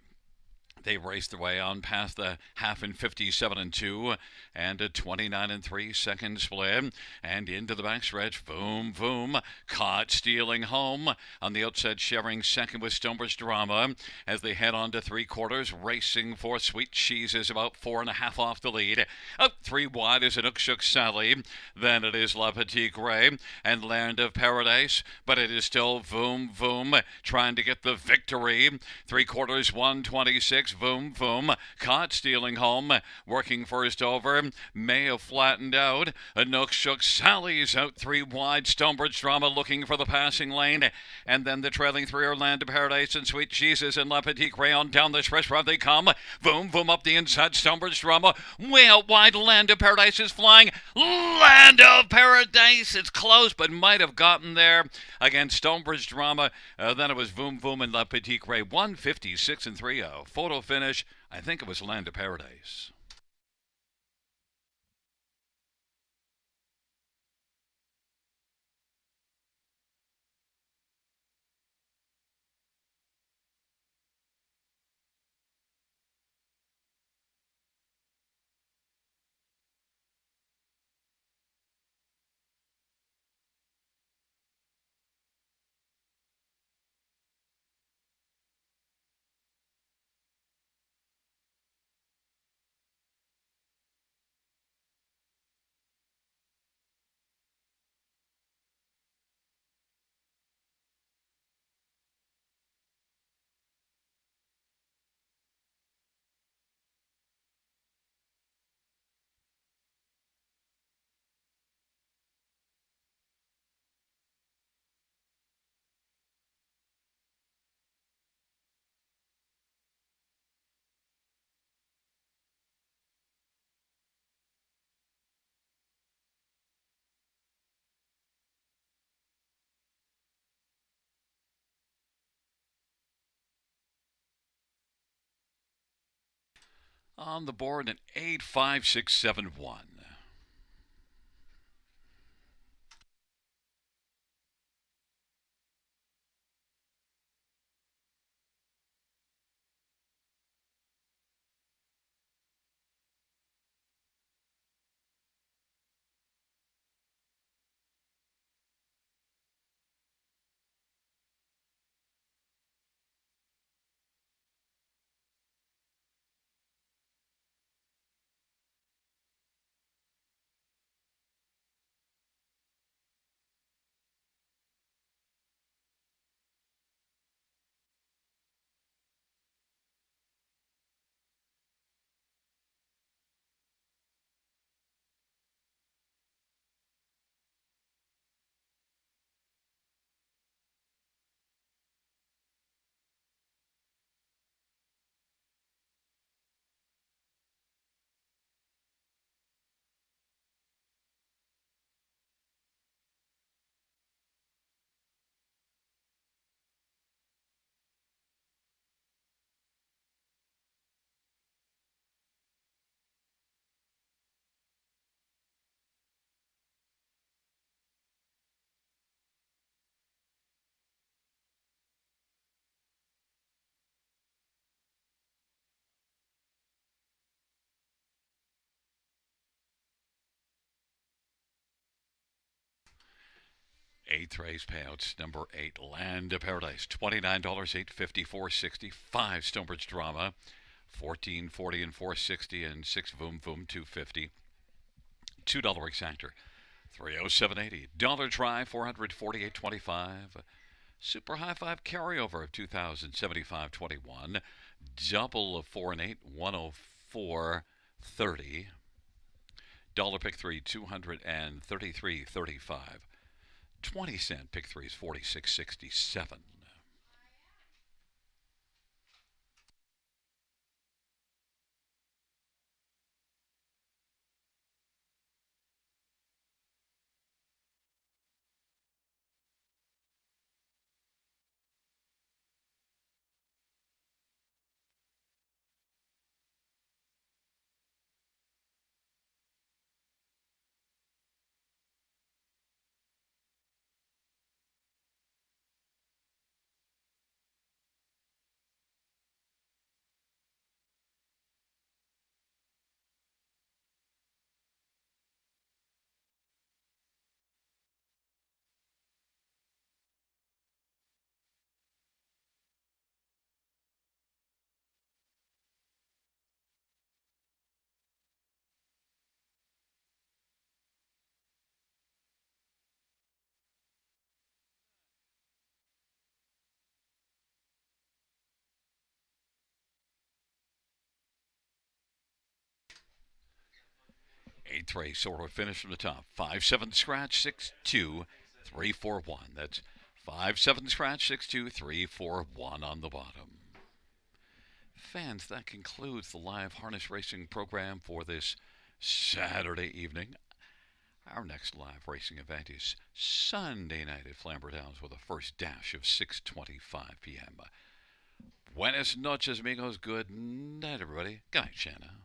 They raced their way on past the half in 57-2 and a 29-3 second split, and into the backstretch. Voom Voom, Caught Stealing Home on the outside, sharing second with Stonebridge Drama as they head on to 3/4. Racing for Sweet Cheeses, about 4.5 off the lead. Out 3 wide is Inukshuk Sally. Then it is La Petite Gray and Land of Paradise, but it is still Voom Voom trying to get the victory. 3/4, 126. Voom Voom, Caught Stealing Home, working first over. May have flattened out. Inukshuk Sally's out 3 wide. Stonebridge Drama looking for the passing lane. And then the trailing 3 are Land of Paradise and Sweet Jesus and La Petite Gray. On down the stretch where they come. Voom Voom up the inside. Stonebridge Drama way out wide. Land of Paradise is flying. Land of Paradise. It's close, but might have gotten there against Stonebridge Drama. Then it was Voom Voom and La Petite Gray. 156-3. Photo finish. I think it was Land of Paradise. On the board at 85671. Eighth race payouts. Number 8, Land of Paradise. $29, 854.60. 5, Stonebridge Drama. 14.40 and 460 and 6 Voom Voom 250. $2 exactor. 307.80. Dollar Try 448.25. Super High Five carryover of 2075.21. Double of 4 and 8 104.30. Dollar Pick 3 233.35. 20-cent Pick 3 is 46.67. 8th race order finish from the top. 5-7 scratch 6-2-3-4-1. That's 5-7 scratch 6-2-3-4-1 on the bottom. Fans, that concludes the live harness racing program for this Saturday evening. Our next live racing event is Sunday night at Flamboro Downs with a first dash of 6:25 p.m. Buenas noches, amigos. Good night, everybody. Good night, Shanna.